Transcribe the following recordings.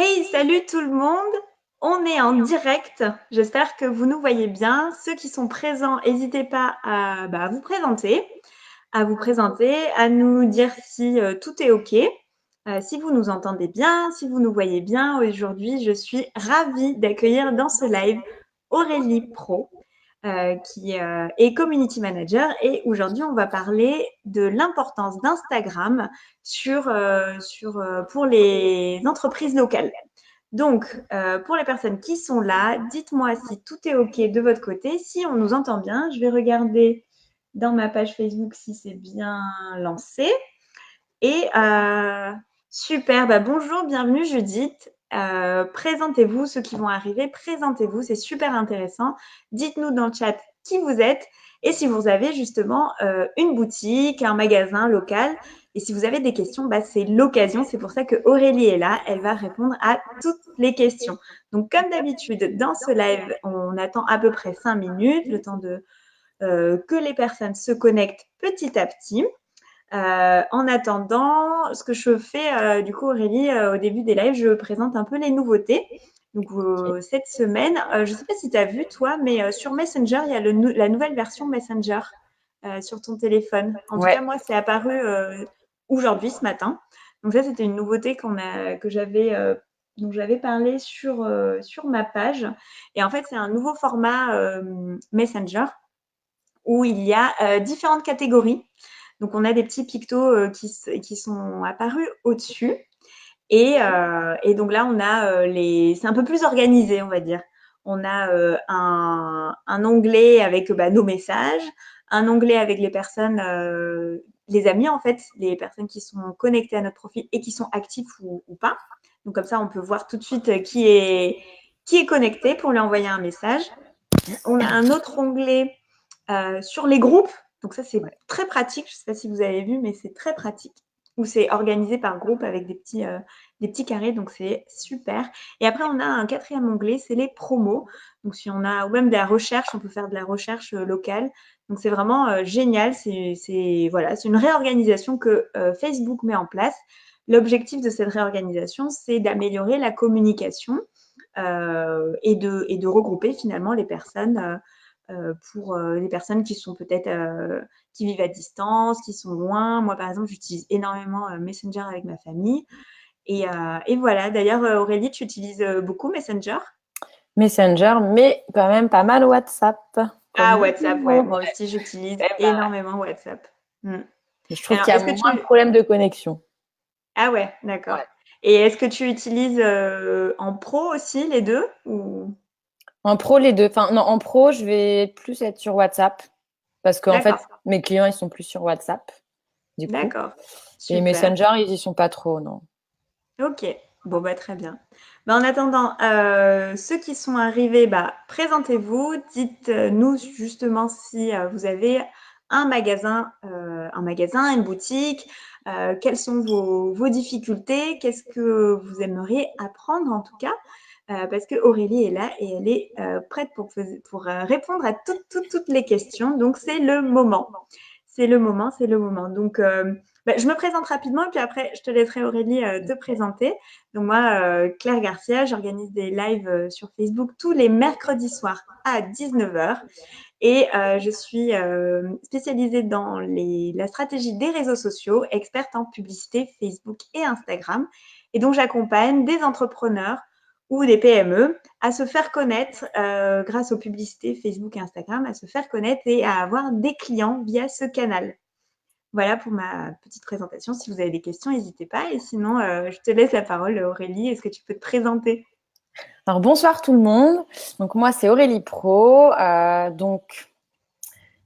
Hey, salut tout le monde! On est en direct. J'espère que vous nous voyez bien. Ceux qui sont présents, n'hésitez pas à vous présenter, à nous dire si tout est OK, si vous nous entendez bien, si vous nous voyez bien. Aujourd'hui, je suis ravie d'accueillir dans ce live Aurélie Pro, qui est community manager. Et aujourd'hui, on va parler de l'importance d'Instagram pour les entreprises locales. Donc, pour les personnes qui sont là, dites-moi si tout est OK de votre côté, si on nous entend bien. Je vais regarder dans ma page Facebook si c'est bien lancé. Et super, bonjour, bienvenue Judith. Présentez-vous, ceux qui vont arriver, présentez-vous, c'est super intéressant. Dites-nous dans le chat qui vous êtes et si vous avez justement une boutique, un magasin local. Et si vous avez des questions, c'est l'occasion. C'est pour ça que Aurélie est là. Elle va répondre à toutes les questions. Donc, comme d'habitude, dans ce live, on attend à peu près 5 minutes, le temps que les personnes se connectent petit à petit. En attendant, ce que je fais, du coup, Aurélie, au début des lives, je présente un peu les nouveautés. Donc, cette semaine, je ne sais pas si tu as vu, toi, mais sur Messenger, il y a la nouvelle version Messenger sur ton téléphone. En tout Ouais, cas, moi, c'est apparu aujourd'hui, ce matin. Donc, ça, c'était une nouveauté dont j'avais parlé sur ma page. Et en fait, c'est un nouveau format Messenger où il y a différentes catégories. Donc, on a des petits pictos qui sont apparus au-dessus. Et donc là, on a c'est un peu plus organisé, on va dire. On a un onglet avec nos messages, un onglet avec les personnes, les amis en fait, les personnes qui sont connectées à notre profil et qui sont actifs ou pas. Donc comme ça, on peut voir tout de suite qui est connecté pour lui envoyer un message. On a un autre onglet sur les groupes. Donc ça, c'est très pratique. Je ne sais pas si vous avez vu, mais c'est très pratique. Où c'est organisé par groupe avec des petits carrés. Donc c'est super. Et après, on a un quatrième onglet, c'est les promos. Donc si on a, ou même de la recherche, on peut faire de la recherche locale. Donc c'est vraiment génial. Voilà, c'est une réorganisation que Facebook met en place. L'objectif de cette réorganisation, c'est d'améliorer la communication et de regrouper finalement les personnes pour les personnes qui sont peut-être qui vivent à distance, qui sont loin. Moi, par exemple, j'utilise énormément Messenger avec ma famille. Et voilà. D'ailleurs, Aurélie, tu utilises beaucoup Messenger? Messenger, mais quand même pas mal WhatsApp, Ah, comme beaucoup WhatsApp, de ouais. monde. Moi aussi, j'utilise Ouais, énormément WhatsApp. Mm. mais je trouve Alors, qu'il y a est-ce que moins de tu... problèmes de connexion. Ah ouais, d'accord. Ouais. Et est-ce que tu utilises en pro aussi les deux ou... En pro, les deux. Enfin, non, en pro, je vais plus être sur WhatsApp parce qu'en fait, D'accord, mes clients, ils sont plus sur WhatsApp, du coup. d'accord. Et Super. Messenger, ils y sont pas trop, non. OK. Bon, très bien. En attendant, ceux qui sont arrivés, présentez-vous. Dites-nous justement si vous avez un magasin, une boutique, quelles sont vos difficultés, qu'est-ce que vous aimeriez apprendre en tout cas, parce que Aurélie est là et elle est prête pour répondre à toutes les questions. Donc, c'est le moment. C'est le moment, c'est le moment. Donc, je me présente rapidement et puis après, je te laisserai Aurélie te présenter. Donc moi, Claire Garcia, j'organise des lives sur Facebook tous les mercredis soirs à 19h et je suis spécialisée dans la stratégie des réseaux sociaux, experte en publicité Facebook et Instagram. Et donc, j'accompagne des entrepreneurs ou des PME à se faire connaître grâce aux publicités Facebook et Instagram, à se faire connaître et à avoir des clients via ce canal. Voilà pour ma petite présentation. Si vous avez des questions, n'hésitez pas. Et sinon, je te laisse la parole, Aurélie. Est-ce que tu peux te présenter? Alors, bonsoir tout le monde. Donc, moi, c'est Aurélie Pro. Donc,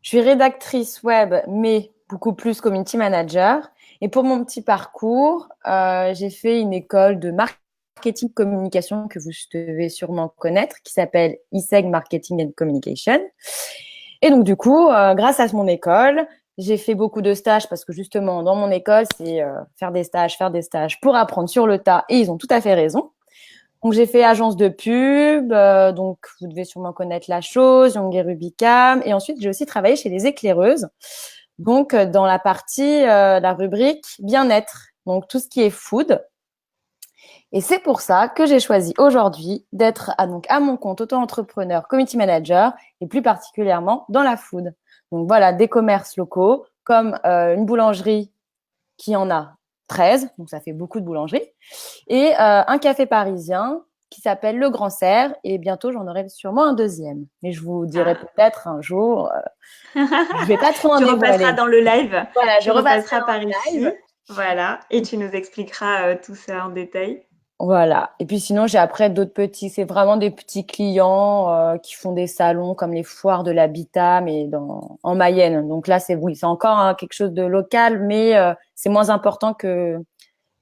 je suis rédactrice web, mais beaucoup plus community manager. Et pour mon petit parcours, j'ai fait une école de marketing communication que vous devez sûrement connaître, qui s'appelle ISEG Marketing and Communication. Et donc, du coup, grâce à mon école, j'ai fait beaucoup de stages parce que justement, dans mon école, c'est faire des stages pour apprendre sur le tas. Et ils ont tout à fait raison. Donc, j'ai fait agence de pub, donc vous devez sûrement connaître la chose, Young et Rubicam. Et ensuite, j'ai aussi travaillé chez les éclaireuses, donc dans la partie, la rubrique bien-être, donc tout ce qui est food. Et c'est pour ça que j'ai choisi aujourd'hui d'être à mon compte auto-entrepreneur, community manager et plus particulièrement dans la food. Donc voilà, des commerces locaux comme une boulangerie qui en a 13, donc ça fait beaucoup de boulangeries, et un café parisien qui s'appelle Le Grand Serre et bientôt j'en aurai sûrement un deuxième. Mais je vous dirai Ah. peut-être un jour, je vais pas trop en Tu repasseras dévoiler. dans le live. Voilà, je Tu repasserai repasseras dans par le live. ici. Voilà. Et tu nous expliqueras tout ça en détail. Voilà. Et puis sinon, j'ai après d'autres petits, c'est vraiment des petits clients qui font des salons comme les foires de l'habitat, mais en Mayenne. Donc là, oui, c'est encore quelque chose de local, mais c'est moins important que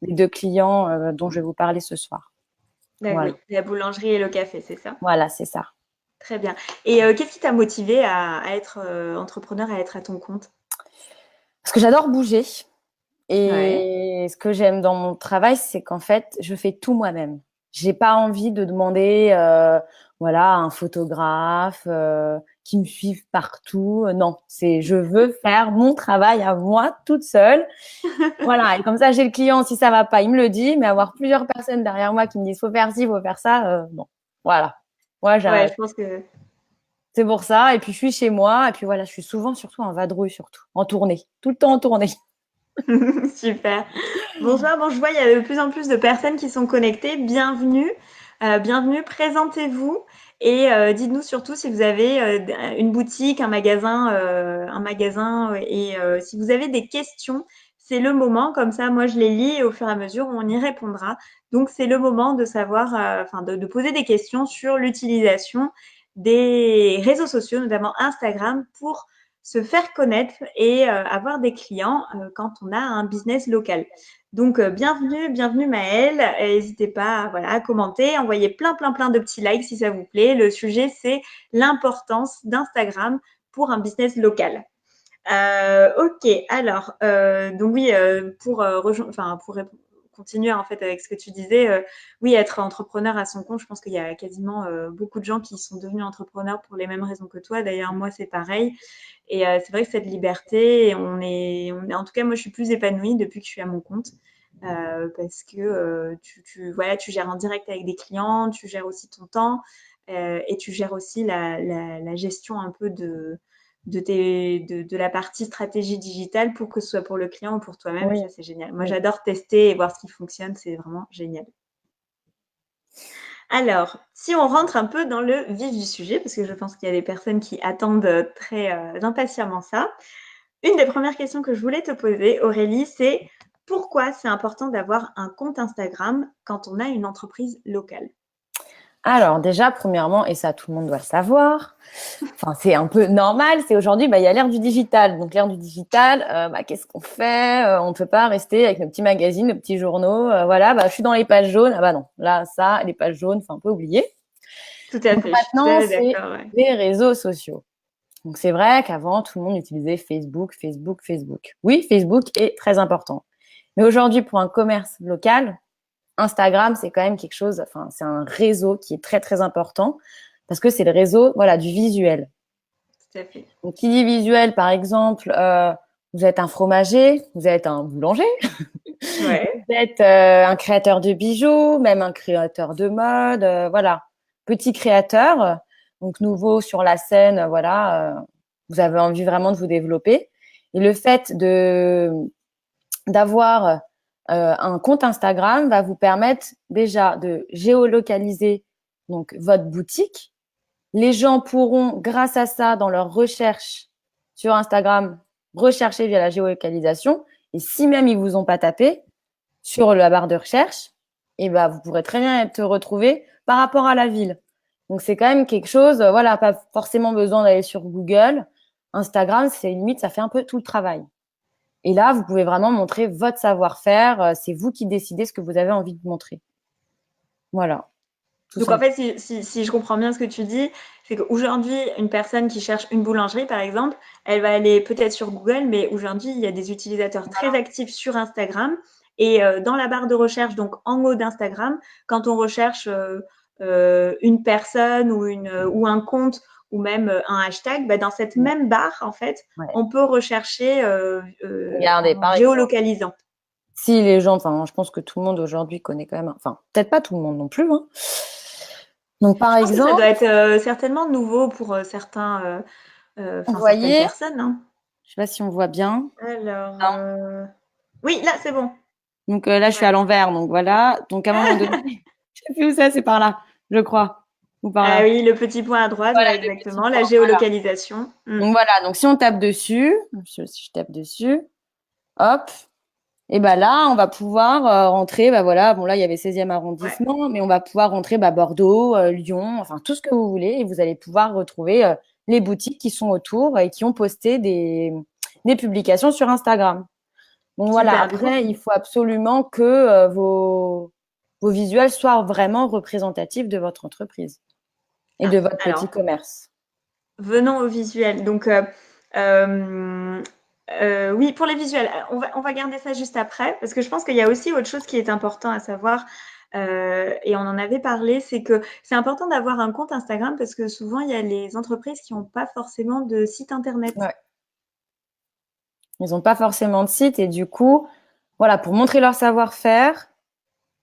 les deux clients dont je vais vous parler ce soir. Oui, Voilà. la boulangerie et le café, c'est ça? Voilà, c'est ça. Très bien. Et qu'est-ce qui t'a motivé à être entrepreneur, à être à ton compte? Parce que j'adore bouger. Ouais. Et ce que j'aime dans mon travail, c'est qu'en fait, je fais tout moi-même. J'ai pas envie de demander, voilà, à un photographe qui me suive partout. Non, je veux faire mon travail à moi toute seule. Voilà. Et comme ça, j'ai le client. Si ça va pas, il me le dit. Mais avoir plusieurs personnes derrière moi qui me disent faut faire ci, faut faire ça, non. Voilà. Moi, Ouais, je pense que c'est pour ça. Et puis je suis chez moi. Et puis voilà, je suis souvent surtout en vadrouille, surtout en tournée, tout le temps en tournée. super. Bonsoir, bon, je vois, il y a de plus en plus de personnes qui sont connectées. Bienvenue, bienvenue, présentez-vous et dites-nous surtout si vous avez une boutique, un magasin et si vous avez des questions, c'est le moment. Comme ça, moi, je les lis et au fur et à mesure, on y répondra. Donc, c'est le moment de savoir, enfin, de poser des questions sur l'utilisation des réseaux sociaux, notamment Instagram, pour se faire connaître et avoir des clients quand on a un business local. Donc, bienvenue, bienvenue Maëlle. N'hésitez pas voilà, à commenter, envoyer plein, plein, plein de petits likes si ça vous plaît. Le sujet, c'est l'importance d'Instagram pour un business local. Ok, alors, donc oui, pour continuer en fait avec ce que tu disais, oui, être entrepreneur à son compte, je pense qu'il y a quasiment beaucoup de gens qui sont devenus entrepreneurs pour les mêmes raisons que toi. D'ailleurs, moi, c'est pareil. Et c'est vrai que cette liberté, en tout cas, moi, je suis plus épanouie depuis que je suis à mon compte. Parce que voilà, tu gères en direct avec des clients, tu gères aussi ton temps et tu gères aussi la gestion un peu de la partie stratégie digitale pour que ce soit pour le client ou pour toi-même. Et Oui. ça, c'est génial. Moi, Oui. j'adore tester et voir ce qui fonctionne. C'est vraiment génial. Alors, si on rentre un peu dans le vif du sujet, parce que je pense qu'il y a des personnes qui attendent très impatiemment ça, une des premières questions que je voulais te poser, Aurélie, c'est pourquoi c'est important d'avoir un compte Instagram quand on a une entreprise locale? Alors déjà, premièrement, et ça tout le monde doit le savoir, enfin c'est un peu normal, c'est aujourd'hui, il y a l'ère du digital. Donc l'ère du digital, qu'est-ce qu'on fait? On ne peut pas rester avec nos petits magazines, nos petits journaux. Voilà, je suis dans les pages jaunes. Ah bah non, là, ça, les pages jaunes, faut un peu oublier. Tout à Donc fait, je suis tout à maintenant, fait c'est d'accord. Ouais. les réseaux sociaux. Donc c'est vrai qu'avant, tout le monde utilisait Facebook, Facebook, Facebook. Oui, Facebook est très important. Mais aujourd'hui, pour un commerce local, Instagram, c'est quand même quelque chose, enfin, c'est un réseau qui est très, très important parce que c'est le réseau, voilà, du visuel. Tout à fait. Donc, qui dit visuel, par exemple, vous êtes un fromager, vous êtes un boulanger, Ouais. vous êtes un créateur de bijoux, même un créateur de mode, voilà, petit créateur, donc nouveau sur la scène, voilà, vous avez envie vraiment de vous développer. Et le fait d'avoir un compte Instagram va vous permettre déjà de géolocaliser donc votre boutique. Les gens pourront, grâce à ça, dans leur recherche sur Instagram, rechercher via la géolocalisation. Et si même ils vous ont pas tapé sur la barre de recherche, vous pourrez très bien être retrouvé par rapport à la ville. Donc c'est quand même quelque chose, voilà, pas forcément besoin d'aller sur Google. Instagram, c'est limite, ça fait un peu tout le travail. Et là, vous pouvez vraiment montrer votre savoir-faire. C'est vous qui décidez ce que vous avez envie de montrer. Voilà, tout Donc en simplement. fait, si je comprends bien ce que tu dis, c'est qu'aujourd'hui, une personne qui cherche une boulangerie, par exemple, elle va aller peut-être sur Google, mais aujourd'hui, il y a des utilisateurs très actifs sur Instagram. Et dans la barre de recherche, donc en haut d'Instagram, quand on recherche une personne ou un compte ou même un hashtag, dans cette même barre, en fait, Ouais. on peut rechercher Regardez, en par exemple, géolocalisant. si les gens, enfin, je pense que tout le monde aujourd'hui connaît quand même, enfin, peut-être pas tout le monde non plus, hein. Donc, par Je pense que ça exemple, doit être certainement nouveau pour vous certaines voyez, personnes, hein. je sais pas si on voit bien. Alors, Non. oui, là, c'est bon. Donc là, je suis à Ouais. l'envers. Donc voilà. Donc à un moment donné, je sais plus où c'est par là, je crois, ou par Ah là. oui, le petit point à droite, Voilà, ouais, le petit exactement, la point. Voilà. géolocalisation. Mm. Donc voilà. Donc si on tape dessus, si je tape dessus, hop, et ben là, on va pouvoir rentrer. Bah voilà. Bon là, il y avait 16e Ouais, arrondissement, mais on va pouvoir rentrer Bordeaux, Lyon, enfin tout ce que vous voulez, et vous allez pouvoir retrouver les boutiques qui sont autour et qui ont posté des publications sur Instagram. Donc voilà, super. Du coup, après, il faut absolument que vos visuels soient vraiment représentatifs de votre entreprise et de votre petit alors, commerce. venons au visuel. Donc, euh, oui, pour les visuels, on va garder ça juste après, parce que je pense qu'il y a aussi autre chose qui est important à savoir, et on en avait parlé, c'est que c'est important d'avoir un compte Instagram parce que souvent, il y a les entreprises qui n'ont pas forcément de site internet. Ouais. Ils n'ont pas forcément de site et du coup, voilà, pour montrer leur savoir-faire,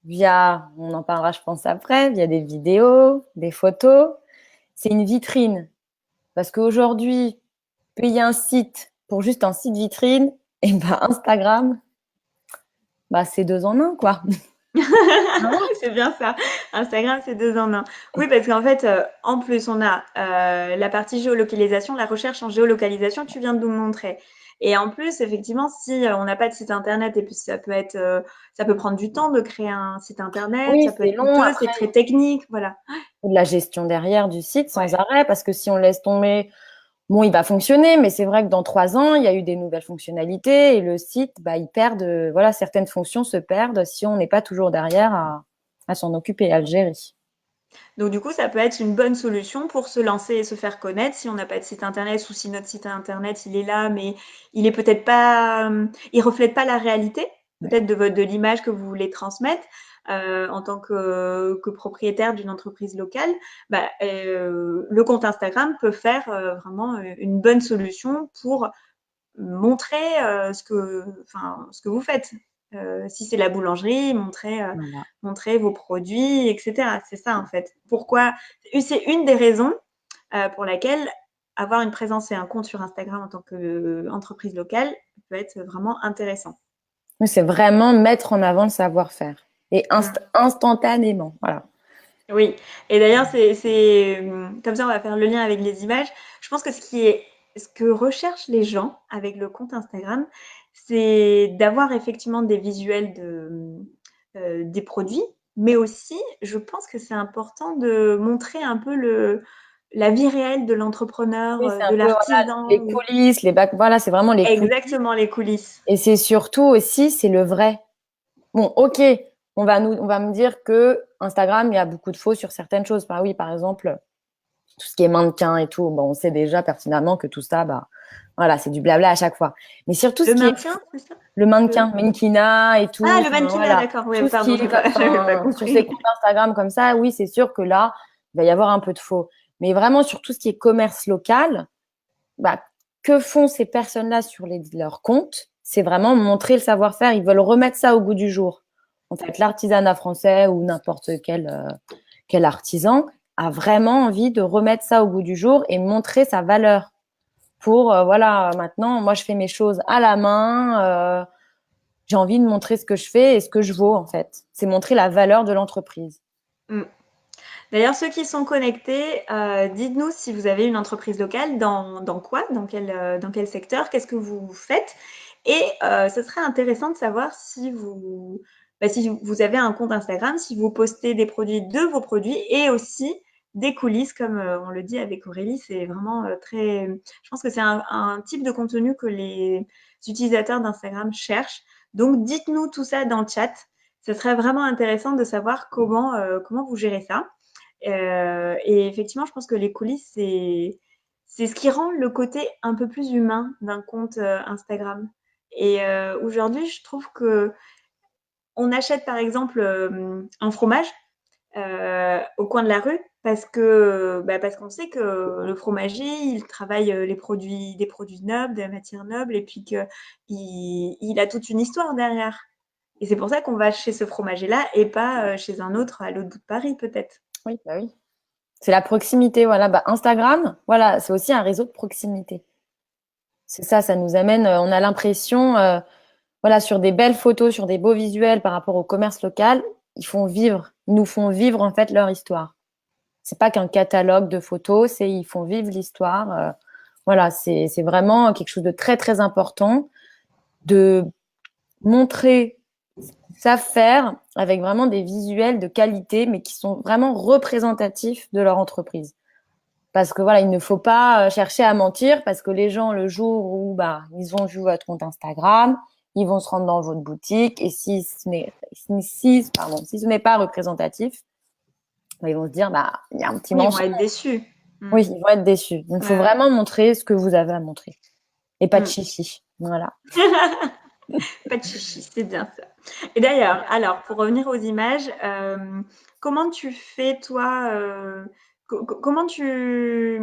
via, on en parlera, je pense, après, via des vidéos, des photos, c'est une vitrine. Parce qu'aujourd'hui, payer un site pour juste un site vitrine, et ben Instagram, bah, c'est 2 en 1, quoi. C'est bien ça. Instagram, c'est 2 en 1. Oui, parce qu'en fait, en plus, on a la partie géolocalisation, la recherche en géolocalisation, tu viens de nous montrer. Et en plus, effectivement, si on n'a pas de site internet, et puis ça peut prendre du temps de créer un site internet, Oui, ça peut c'est être long. coûteux, Après, c'est très technique, voilà. de la gestion derrière du site sans Ouais. arrêt, parce que si on laisse tomber, bon, il va fonctionner, mais c'est vrai que dans 3 ans, il y a eu des nouvelles fonctionnalités et le site, bah, il perd voilà, certaines fonctions se perdent si on n'est pas toujours derrière à s'en occuper, à le gérer. Donc du coup, ça peut être une bonne solution pour se lancer et se faire connaître si on n'a pas de site internet ou si notre site internet il est là, mais il est peut-être pas, il reflète pas la réalité, Ouais. peut-être de l'image que vous voulez transmettre en tant que propriétaire d'une entreprise locale. Bah, le compte Instagram peut faire vraiment une bonne solution pour montrer ce que vous faites. Si c'est la boulangerie, Voilà. montrer vos produits, etc. C'est ça en fait. Pourquoi c'est une des raisons pour laquelle avoir une présence et un compte sur Instagram en tant qu'entreprise locale peut être vraiment intéressant. Mais c'est vraiment mettre en avant le savoir-faire et Mm. instantanément. Voilà. Oui, et d'ailleurs, comme ça, on va faire le lien avec les images. Je pense que ce que recherchent les gens avec le compte Instagram, c'est d'avoir effectivement des visuels des produits, mais aussi, je pense que c'est important de montrer un peu la vie réelle de l'entrepreneur, Oui, c'est un de peu voilà, les l'artisan, coulisses, les bacs. Voilà, c'est vraiment les coulisses. exactement les coulisses. Et c'est surtout aussi, c'est le vrai. Bon, ok, on va me dire que Instagram, il y a beaucoup de faux sur certaines choses. Bah oui, par exemple, tout ce qui est mannequin et tout, bon, on sait déjà pertinemment que tout ça, bah, voilà, c'est du blabla à chaque fois. Mais surtout ce Le qui est maintien, c'est ça? le mannequin, mannequinat et Ah, tout, le enfin, mannequinat, voilà, d'accord, oui, tout ce qui pardon, est, j'avais pas enfin, sur ces compris. comptes Instagram comme ça, oui, c'est sûr que là, il va y avoir un peu de faux. Mais vraiment, sur tout ce qui est commerce local, bah, que font ces personnes-là sur leurs comptes? C'est vraiment montrer le savoir-faire. Ils veulent remettre ça au goût du jour. En fait, l'artisanat français ou n'importe quel artisan a vraiment envie de remettre ça au goût du jour et montrer sa valeur. Pour, voilà, maintenant, moi, je fais mes choses à la main. J'ai envie de montrer ce que je fais et ce que je vaux, en fait. C'est montrer la valeur de l'entreprise. Mm. D'ailleurs, ceux qui sont connectés, dites-nous si vous avez une entreprise locale, dans quoi, dans quel secteur, qu'est-ce que vous faites. Et ce serait intéressant de savoir si vous avez un compte Instagram, si vous postez des produits de vos produits et aussi des coulisses, comme on le dit avec Aurélie, c'est vraiment très. Je pense que c'est un type de contenu que les utilisateurs d'Instagram cherchent. Donc, dites-nous tout ça dans le chat. Ce serait vraiment intéressant de savoir comment vous gérez ça. Et effectivement, je pense que les coulisses, c'est ce qui rend le côté un peu plus humain d'un compte Instagram. Et aujourd'hui, je trouve que on achète par exemple un fromage au coin de la rue parce qu'on sait que le fromager, il travaille des produits nobles, des matières nobles, et puis qu'il il a toute une histoire derrière. Et c'est pour ça qu'on va chez ce fromager-là et pas chez un autre à l'autre bout de Paris, peut-être. Oui, bah oui. C'est la proximité, voilà. Bah, Instagram, voilà, c'est aussi un réseau de proximité. C'est ça, ça nous amène, on a l'impression, voilà, sur des belles photos, sur des beaux visuels par rapport au commerce local, ils nous font vivre en fait leur histoire. C'est pas qu'un catalogue de photos, c'est ils font vivre l'histoire. Voilà, c'est vraiment quelque chose de très très important de montrer ce qu'ils savent faire avec vraiment des visuels de qualité, mais qui sont vraiment représentatifs de leur entreprise. Parce que voilà, il ne faut pas chercher à mentir parce que les gens, le jour où bah, ils ont vu votre compte Instagram, ils vont se rendre dans votre boutique et si ce n'est pas représentatif, bah, ils vont se dire bah il y a un petit Oui, ils vont mensonge. être déçus. Oui, ils vont être déçus. Donc, il faut vraiment montrer ce que vous avez à montrer et pas de chichi. Voilà. Pas de chichi, c'est bien ça. Et d'ailleurs, alors, pour revenir aux images, comment tu fais, toi, comment tu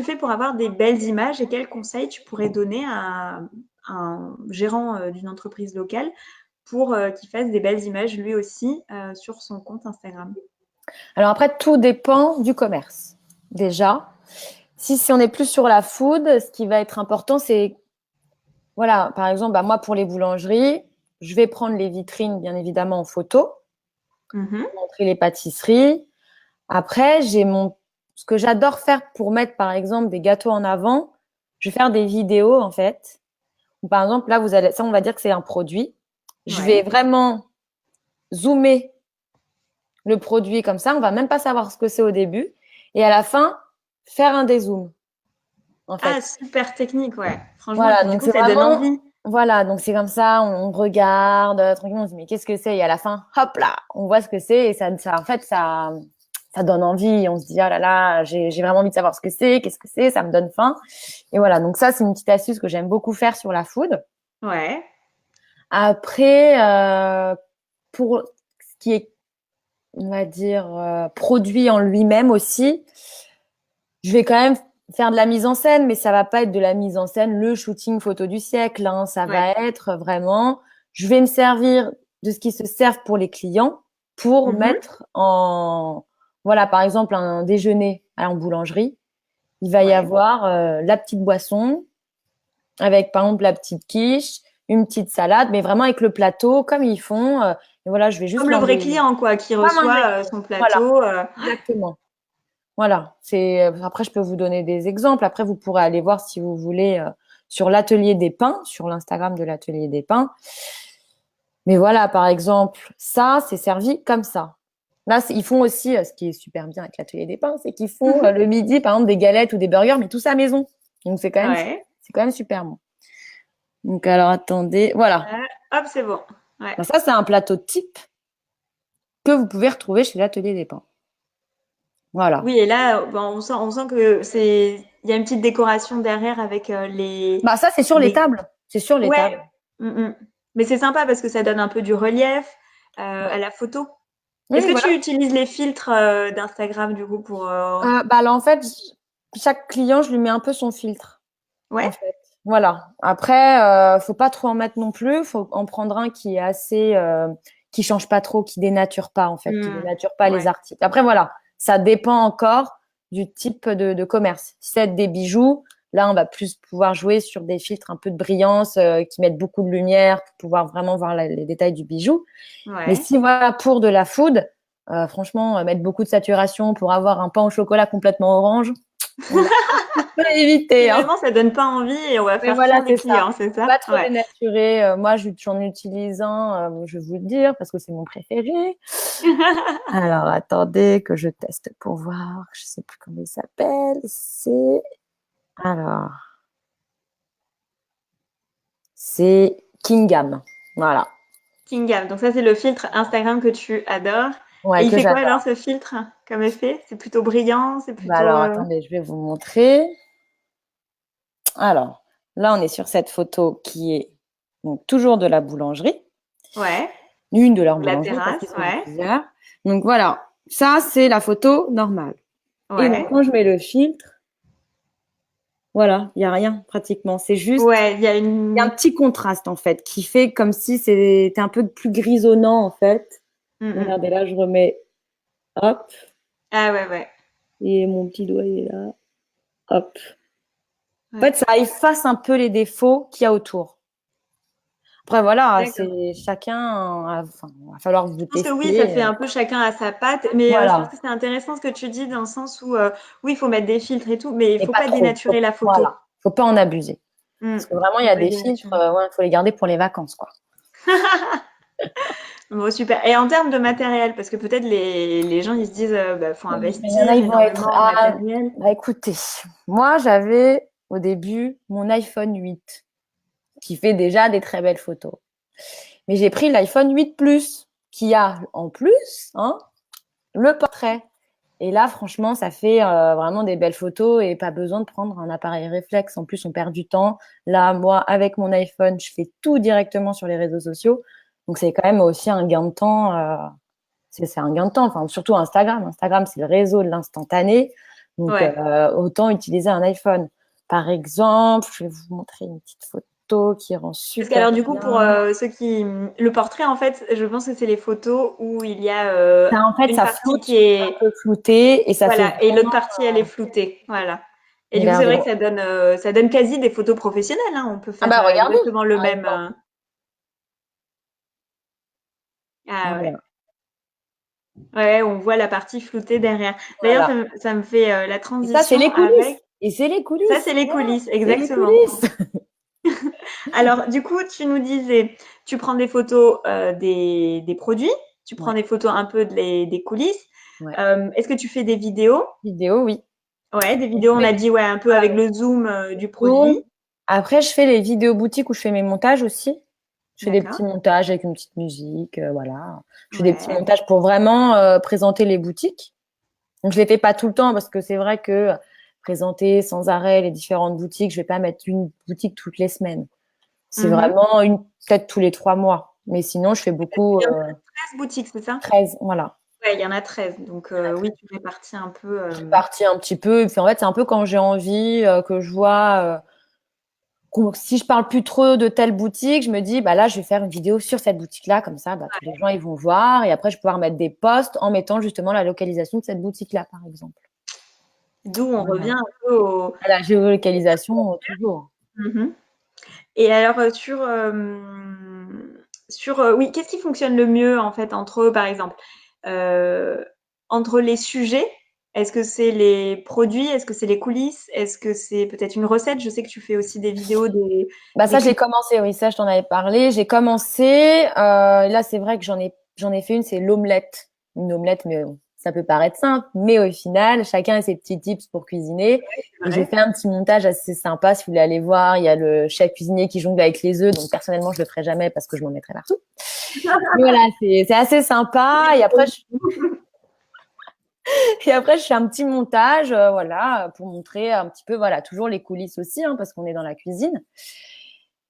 fais pour avoir des belles images et quels conseils tu pourrais donner à un gérant d'une entreprise locale pour qu'il fasse des belles images lui aussi sur son compte Instagram? Alors après, tout dépend du commerce. Déjà, si on est plus sur la food, ce qui va être important, c'est, voilà, par exemple, bah, moi, pour les boulangeries, je vais prendre les vitrines, bien évidemment, en photo, Mhm. montrer les pâtisseries. Après, ce que j'adore faire pour mettre, par exemple, des gâteaux en avant, je vais faire des vidéos, en fait. Ou par exemple, là, ça, on va dire que c'est un produit. Je vais Ouais. vraiment zoomer le produit comme ça. On va même pas savoir ce que c'est au début. Et à la fin, faire un dézoom, en Ah, fait. super technique, ouais. Franchement, et Voilà, puis du donc coup, c'est ça donne vraiment, envie. voilà, donc c'est comme ça, on regarde tranquillement, on se dit mais qu'est-ce que c'est? Et à la fin, hop là, on voit ce que c'est et en fait, ça donne envie. On se dit, oh là là, j'ai vraiment envie de savoir ce que c'est, qu'est-ce que c'est, ça me donne faim. Et voilà, donc ça, c'est une petite astuce que j'aime beaucoup faire sur la food. Ouais. Après, pour ce qui est, on va dire, produit en lui-même aussi, je vais quand même faire de la mise en scène, mais ça va pas être de la mise en scène, le shooting photo du siècle, hein. Ça va Ouais. être vraiment, je vais me servir de ce qui se servent pour les clients pour Mhm. mettre en, voilà, par exemple, un déjeuner en boulangerie. Il va y Ouais. avoir la petite boisson avec, par exemple, la petite quiche, une petite salade, mais vraiment avec le plateau comme ils font. Et voilà, je vais juste Comme le vrai l'embellir. client, quoi, qui Comme un vrai reçoit client. son Voilà, plateau. exactement. Voilà, c'est après je peux vous donner des exemples. Après vous pourrez aller voir si vous voulez sur l'atelier des pains, sur l'Instagram de l'atelier des pains. Mais voilà, par exemple, ça c'est servi comme ça. Là, ils font aussi ce qui est super bien avec l'atelier des pains, c'est qu'ils font le midi par exemple des galettes ou des burgers, mais tout ça à maison. Donc Ouais. c'est quand même super bon. Donc alors attendez, voilà. Hop, c'est bon. Ouais. Ben, ça c'est un plateau type que vous pouvez retrouver chez l'atelier des pains. Voilà. Oui, et là, ben, on sent que il y a une petite décoration derrière avec Bah ça c'est sur les les, tables. C'est sur les ouais. tables. Mm, mm. Mais c'est sympa parce que ça donne un peu du relief à Ouais. la photo. Est-ce Oui, que voilà. tu utilises les filtres d'Instagram du coup pour Bah là, en fait, chaque client, je lui mets un peu son filtre, en ouais, fait. Voilà. Après, faut pas trop en mettre non plus. Faut en prendre un qui est assez, qui change pas trop, qui dénature pas, en fait, qui mm, dénature pas les ouais, articles. Après, voilà, ça dépend encore du type de commerce. Si c'est des bijoux, là, on va plus pouvoir jouer sur des filtres un peu de brillance, qui mettent beaucoup de lumière pour pouvoir vraiment voir les détails du bijou. Mais ouais. si voilà pour de la food, franchement, mettre beaucoup de saturation pour avoir un pain au chocolat complètement orange, on va un peu éviter, hein. Finalement, ça donne pas envie et on va Mais faire voilà, fuir les c'est ça. clients, c'est ça? Pas trop Ouais. dénaturé. Moi, j'en utilise un, je vais vous le dire, parce que c'est mon préféré. Alors, attendez que je teste pour voir. Je sais plus comment il s'appelle. Alors, c'est Kingham. Voilà. Kingam. Donc ça, c'est le filtre Instagram que tu adores. Et Ouais, il que fait quoi alors j'adore. ce filtre comme effet? C'est plutôt brillant, c'est Bah plutôt alors, attendez, je vais vous montrer. Alors, là, on est sur cette photo qui est donc toujours de la boulangerie, ouais. une de leurs La boulangeries parce terrasse, qu'ils sont ouais. plusieurs. Donc voilà, ça c'est la photo normale. Et donc Ouais. quand je mets le filtre, Voilà, il n'y a rien pratiquement. C'est juste, Ouais, il y a il y a un une. petit contraste en fait qui fait comme si c'était un peu plus grisonnant en fait. Mm. Regardez là, je remets, hop, Ah ouais, ouais. et mon petit doigt il est là, hop. En Ouais. fait, ça efface un peu les défauts qu'il y a autour. Après voilà, D'accord. c'est chacun, enfin, il va falloir vous Je pense que oui, ça tester. fait un peu chacun à sa patte, mais je pense Voilà, que c'est intéressant ce que tu dis dans le sens où, oui, il faut mettre des filtres et tout, mais il et faut pas pas trop. dénaturer la photo. Voilà, faut pas en abuser. Mm. Parce que vraiment, il y Faut a pas des filtres, dénaturer. ouais, faut les garder pour les vacances, quoi. Bon, super. Et en termes de matériel, parce que peut-être les gens, ils se disent, bah, faut Oui, mais il y en a, investir ils vont être. énormément en Ah, matériel. bah écoutez, moi j'avais au début mon iPhone 8 qui fait déjà des très belles photos. Mais j'ai pris l'iPhone 8 Plus qui a en plus le portrait. Et là, franchement, ça fait vraiment des belles photos et pas besoin de prendre un appareil réflexe. En plus, on perd du temps. Là, moi, avec mon iPhone, je fais tout directement sur les réseaux sociaux. Donc, c'est quand même aussi un gain de temps. C'est un gain de temps. Enfin, surtout Instagram. Instagram, c'est le réseau de l'instantané. Donc, Ouais. autant utiliser un iPhone. Par exemple, je vais vous montrer une petite photo qui rend Parce super qu'alors, du coup, pour bien. ceux qui. Le portrait, en fait, je pense que c'est les photos où il y a Ça, en fait, une ça partie floute, qui un est. peu flouté et ça fait Voilà, et l'autre vraiment. partie, elle est floutée. Voilà. Et du coup, c'est Regardez. vrai que ça donne quasi des photos professionnelles, hein. On peut Ah faire bah regardez, exactement le par même. exemple. Ah ouais. Voilà. Ouais, on voit la partie floutée derrière. D'ailleurs, Voilà. ça me fait la Et ça, c'est transition les coulisses. avec. Et c'est les Ça, coulisses. c'est les Voilà, coulisses, c'est les exactement. coulisses. Alors, du coup, tu nous disais, tu prends des photos des produits, tu prends Ouais, des photos un peu des coulisses. ouais. Est-ce que tu fais des vidéos? Vidéo, oui. Ouais, des Je vidéos, on fais a dit, ouais, un peu avec le zoom du produit. Zoom. Après, je fais les vidéos boutiques où je fais mes montages aussi. Je fais des petits D'accord. montages avec une petite musique, voilà. Je fais des petits Ouais. montages pour vraiment présenter les boutiques. Donc, je les fais pas tout le temps parce que c'est vrai que présenter sans arrêt les différentes boutiques, je vais pas mettre une boutique toutes les semaines. C'est Mhm. vraiment peut-être tous les 3 mois. Mais sinon, je fais beaucoup Il y en a 13 boutiques, c'est ça? 13, voilà. Ouais, il y en a 13. Donc, oui, tu répartis un peu. Je suis partie un petit peu. Et puis, en fait, c'est un peu quand j'ai envie, que je vois, si je parle plus trop de telle boutique, je me dis, bah là, je vais faire une vidéo sur cette boutique-là. Comme ça, bah, tous les gens, ils vont voir. Et après, je vais pouvoir mettre des posts en mettant justement la localisation de cette boutique-là, par exemple. D'où on revient Voilà. un peu au. À la géolocalisation, toujours. Mhm. Et alors, oui, qu'est-ce qui fonctionne le mieux, en fait, entre, par exemple, euh, entre les sujets? Est-ce que c'est les produits? Est-ce que c'est les coulisses? Est-ce que c'est peut-être une recette? Je sais que tu fais aussi des vidéos, Bah des ça, j'ai clips. commencé, oui, ça, je t'en avais parlé. J'ai commencé, là, c'est vrai que j'en ai fait une, c'est l'omelette. Une omelette, mais ça peut paraître simple, mais au final, chacun a ses petits tips pour cuisiner. C'est Et j'ai vrai. fait un petit montage assez sympa, si vous voulez aller voir. Il y a le chef cuisinier qui jongle avec les œufs, donc personnellement, je le ferai jamais parce que je m'en mettrai partout. Mais voilà, c'est assez sympa. Et après, je fais un petit montage, voilà, pour montrer un petit peu, voilà, toujours les coulisses aussi, parce qu'on est dans la cuisine.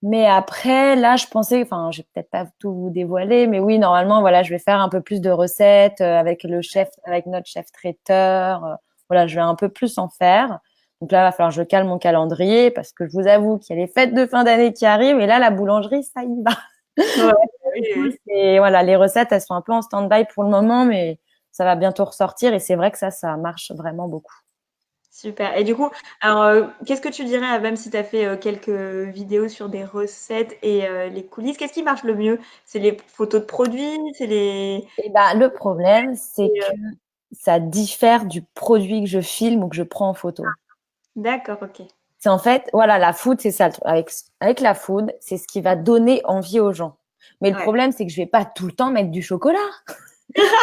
Mais après, là, je pensais, enfin, je vais peut-être pas tout vous dévoiler, mais oui, normalement, voilà, je vais faire un peu plus de recettes avec le chef, avec notre chef traiteur. Voilà, je vais un peu plus en faire. Donc là, il va falloir que je cale mon calendrier parce que je vous avoue qu'il y a les fêtes de fin d'année qui arrivent et là, la boulangerie, ça y va. Ouais, Du oui, coup, oui. voilà, les recettes, elles sont un peu en stand-by pour le moment, mais ça va bientôt ressortir et c'est vrai que ça marche vraiment beaucoup. Super. Et du coup, alors, qu'est-ce que tu dirais, même si tu as fait quelques vidéos sur des recettes et les coulisses, qu'est-ce qui marche le mieux? C'est les photos de produits? C'est les. Et ben, le problème, c'est c'est, que ça diffère du produit que je filme ou que je prends en photo. D'accord, ok. C'est en fait, voilà, la food, c'est ça. Avec la food, c'est ce qui va donner envie aux gens. Mais le Ouais. problème, c'est que je vais pas tout le temps mettre du chocolat.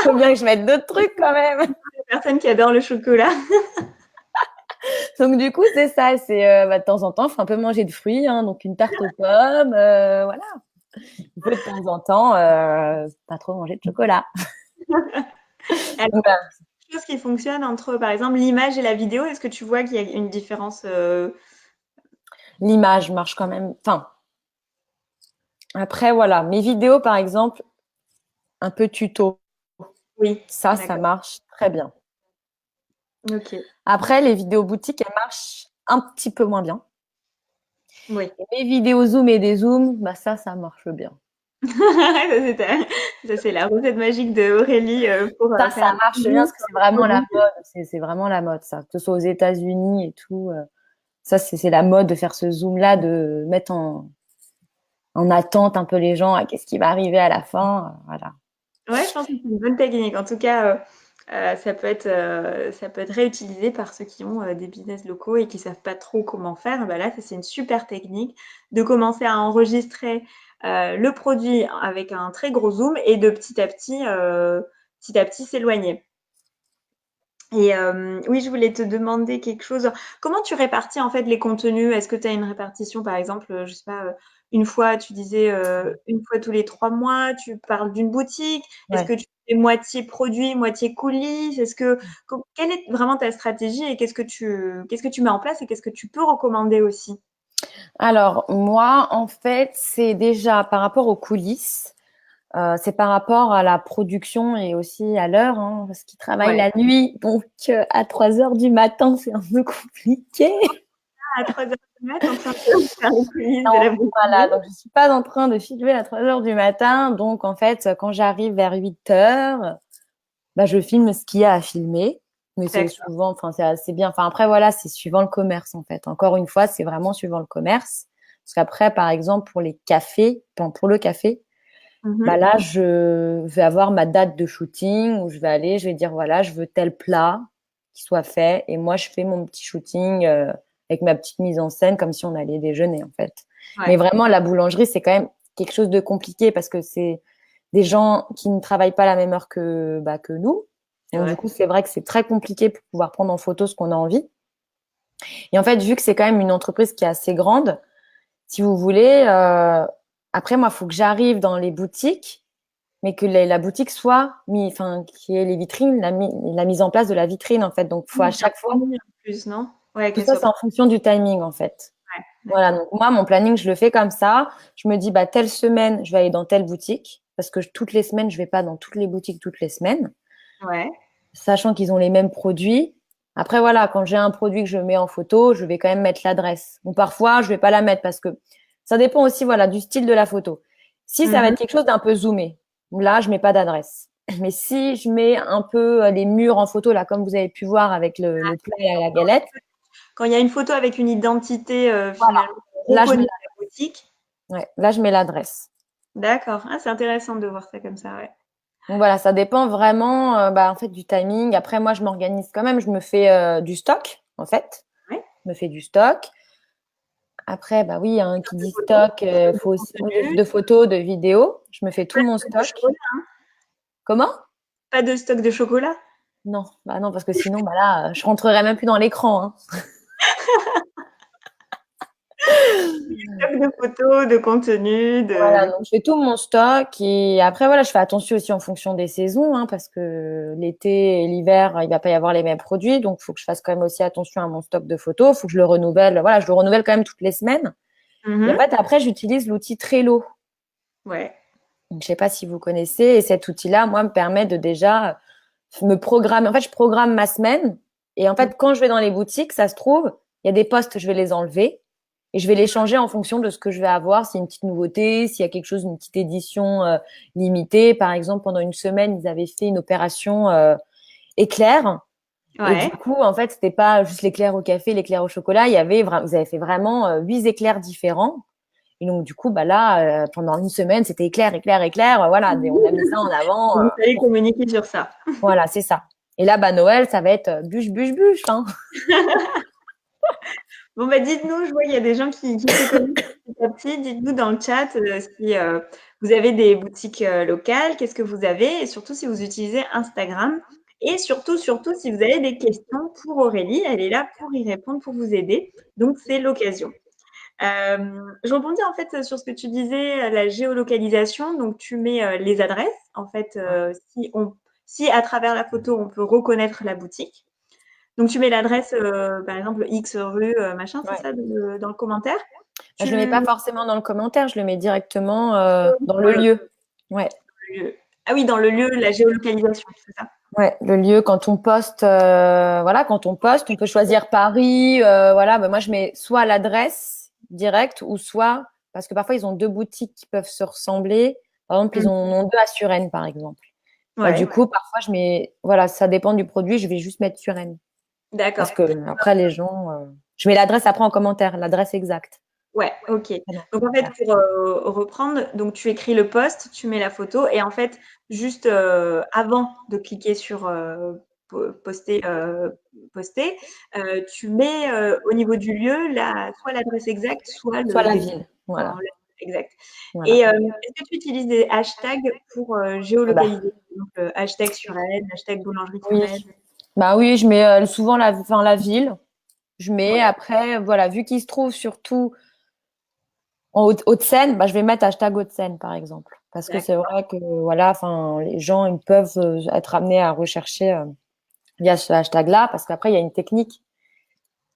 Faut bien que je mette d'autres trucs quand même. Personne qui adore le chocolat. Donc du coup, c'est ça. C'est bah, de temps en temps, faut un peu manger de fruits, donc une tarte aux pommes, voilà. Il faut de temps en temps pas trop manger de chocolat. Alors, Donc, voilà. quelque chose qui fonctionne entre, par exemple, l'image et la vidéo, est-ce que tu vois qu'il y a une différence L'image marche quand même. Enfin, après, voilà, mes vidéos, par exemple, un peu tuto. Oui, Ça d'accord. marche très bien. Ok. Après, les vidéos boutiques, elles marchent un petit peu moins bien. Oui. Et les vidéos Zoom et des Zooms, bah ça marche bien. Ça, c'est la recette magique de Aurélie pour Ça faire marche des bien vidéos parce que sur c'est le vraiment la produit. mode. C'est vraiment la mode, ça. Que ce soit aux États-Unis et tout. Ça, c'est la mode de faire ce zoom-là, de mettre en attente un peu les gens à qu'est-ce qui va arriver à la fin. Voilà. Ouais, je pense que c'est une bonne technique. En tout cas, ça peut être réutilisé par ceux qui ont des business locaux et qui savent pas trop comment faire. Bah là, ça, c'est une super technique de commencer à enregistrer le produit avec un très gros zoom et de petit à petit s'éloigner. Et oui, je voulais te demander quelque chose. Comment tu répartis en fait les contenus? Est-ce que tu as une répartition, par exemple, je sais pas, une fois, tu disais une fois tous les 3 mois, tu parles d'une boutique. Est-ce Ouais. que tu fais moitié produit, moitié coulisses? Quelle est vraiment ta stratégie et qu'est-ce que tu mets en place et qu'est-ce que tu peux recommander aussi? Alors, moi, en fait, c'est déjà par rapport aux coulisses. C'est par rapport à la production et aussi à l'heure, hein, parce qu'ils travaillent Ouais. la nuit. Donc, à 3 heures du matin, c'est un peu compliqué. À 3 heures du mat, en train de faire les coulisses de Donc, la boutique. voilà, donc je suis pas en train de filmer à 3 heures du matin. Donc, en fait, quand j'arrive vers 8 heures, bah, je filme ce qu'il y a à filmer. Mais c'est D'accord. souvent, enfin, c'est assez bien. Enfin, après, voilà, c'est suivant le commerce, en fait. Encore une fois, c'est vraiment suivant le commerce. Parce qu'après, par exemple, pour les cafés, enfin, pour le café, bah Mhm. là, je vais avoir ma date de shooting où je vais aller, je vais dire, voilà, je veux tel plat qui soit fait. Et moi, je fais mon petit shooting avec ma petite mise en scène comme si on allait déjeuner, en fait. Mais Ouais, vraiment, la boulangerie, c'est quand même quelque chose de compliqué parce que c'est des gens qui ne travaillent pas à la même heure que nous. c'est Donc, du vrai. coup, c'est vrai que c'est très compliqué pour pouvoir prendre en photo ce qu'on a envie. Et en fait, vu que c'est quand même une entreprise qui est assez grande, si vous voulez, après, moi, il faut que j'arrive dans les boutiques, mais que la boutique soit enfin, qui ait les vitrines, la mise en place de la vitrine, en fait. Donc, faut Oui, à bien chaque fois, fournie en plus, non? Ouais, tout qu'elle ça, soit c'est en fonction du timing, en fait. ouais, Voilà. d'accord. Donc, moi, mon planning, je le fais comme ça. Je me dis, bah, telle semaine, je vais aller dans telle boutique, parce que toutes les semaines, je vais pas dans toutes les boutiques toutes les semaines, Ouais, sachant qu'ils ont les mêmes produits. Après, voilà, quand j'ai un produit que je mets en photo, je vais quand même mettre l'adresse. Ou parfois, je vais pas la mettre parce que ça dépend aussi, voilà, du style de la photo. Si ça va mmh. être quelque chose d'un peu zoomé, là, je mets pas d'adresse. Mais si je mets un peu les murs en photo, là, comme vous avez pu voir avec le plat et la galette, Quand il y a une photo avec une identité, finalement, on là, je reconnaît mets la boutique. ouais, là, je mets l'adresse. D'accord. Ah, c'est intéressant de voir ça comme ça, ouais. Donc voilà, ça dépend vraiment, bah, en fait, du timing. Après, moi, je m'organise quand même. Je me fais du stock, en fait. Ouais. Je me fais du stock. Après, bah oui, hein, qui De dit photos, stock, de faut aussi oui, contenu, de photos, de vidéos. Je me fais pas tout mon de stock de stock. chocolat, Comment? pas de stock de chocolat? Non, bah non, parce que sinon, bah là, je rentrerai même plus dans l'écran, hein. Stock de photos, de contenu, Voilà, de donc je fais tout mon stock et après, voilà, je fais attention aussi en fonction des saisons, hein, parce que l'été et l'hiver, il va pas y avoir les mêmes produits, donc il faut que je fasse quand même aussi attention à mon stock de photos. Il faut que je le renouvelle. Voilà, je le renouvelle quand même toutes les semaines. Et en mmh. fait, après, j'utilise l'outil Trello. Ouais. Donc, je sais pas si vous connaissez. Et cet outil-là, moi, me permet de déjà me programmer. En fait, je programme ma semaine. Et en Mmh. fait, quand je vais dans les boutiques, ça se trouve, il y a des postes, je vais les enlever. Et je vais les changer en fonction de ce que je vais avoir. S'il y a une petite nouveauté, s'il y a quelque chose, une petite édition limitée. Par exemple, pendant une semaine, ils avaient fait une opération éclair. Et du Ouais. coup, en fait, c'était pas juste l'éclair au café, l'éclair au chocolat. Il y avait, ils avaient fait vraiment 8 éclairs différents. Et donc, du coup, bah là, pendant une semaine, c'était éclair, éclair, éclair. Voilà, on a mis ça en avant. Vous savez communiquer sur ça. Voilà, c'est ça. Et là, bah, Noël, ça va être bûche, bûche, bûche, hein. Bon, bah, dites-nous, je vois, il y a des gens qui se connectent petit à petit. Dites-nous dans le chat si vous avez des boutiques locales, qu'est-ce que vous avez, et surtout si vous utilisez Instagram. Et surtout, surtout, si vous avez des questions pour Aurélie, elle est là pour y répondre, pour vous aider. Donc, c'est l'occasion. Je rebondis en fait sur ce que tu disais, la géolocalisation. Donc, tu mets les adresses. En fait, si à travers la photo, on peut reconnaître la boutique. Donc, tu mets l'adresse, par exemple, X rue, machin, c'est Ouais. ça, dans le commentaire. Bah, je le mets Tu pas forcément dans le commentaire, je le mets directement dans dans le lieu. Ouais. lieu. Ah oui, dans le lieu, la géolocalisation, c'est ça? Ouais, le lieu quand on poste, quand on poste, on peut choisir Paris, voilà. Moi, je mets soit l'adresse directe ou soit parce que parfois ils ont deux boutiques qui peuvent se ressembler. Par exemple, ils en Mhm. ont deux à Suresnes, par exemple. Du Ouais, coup, parfois je mets, voilà, ça dépend du produit, je vais juste mettre Suresnes parce d'accord. que après les gens, je mets l'adresse après en commentaire, l'adresse exacte. Ouais, ok. Pas dans le Donc en fait, commentaire. pour reprendre, donc tu écris le post, tu mets la photo et en fait, juste avant de cliquer sur poster, tu mets au niveau du lieu soit l'adresse exacte, soit Soit le la début, ville, enfin, voilà, exact. voilà. Et est-ce que tu utilises des hashtags pour Ah bah, géolocaliser? Donc hashtag Suresnes, hashtag boulangerie oui, Suresnes. bah oui, je mets souvent la ville. Je mets Ouais, après, voilà, vu qu'il se trouve surtout en Haute-Seine, bah, je vais mettre hashtag Haute-Seine, par exemple. Parce que c'est d'accord. vrai que, voilà, enfin, les gens, ils peuvent être amenés à rechercher via ce hashtag-là, parce qu'après, il y a une technique.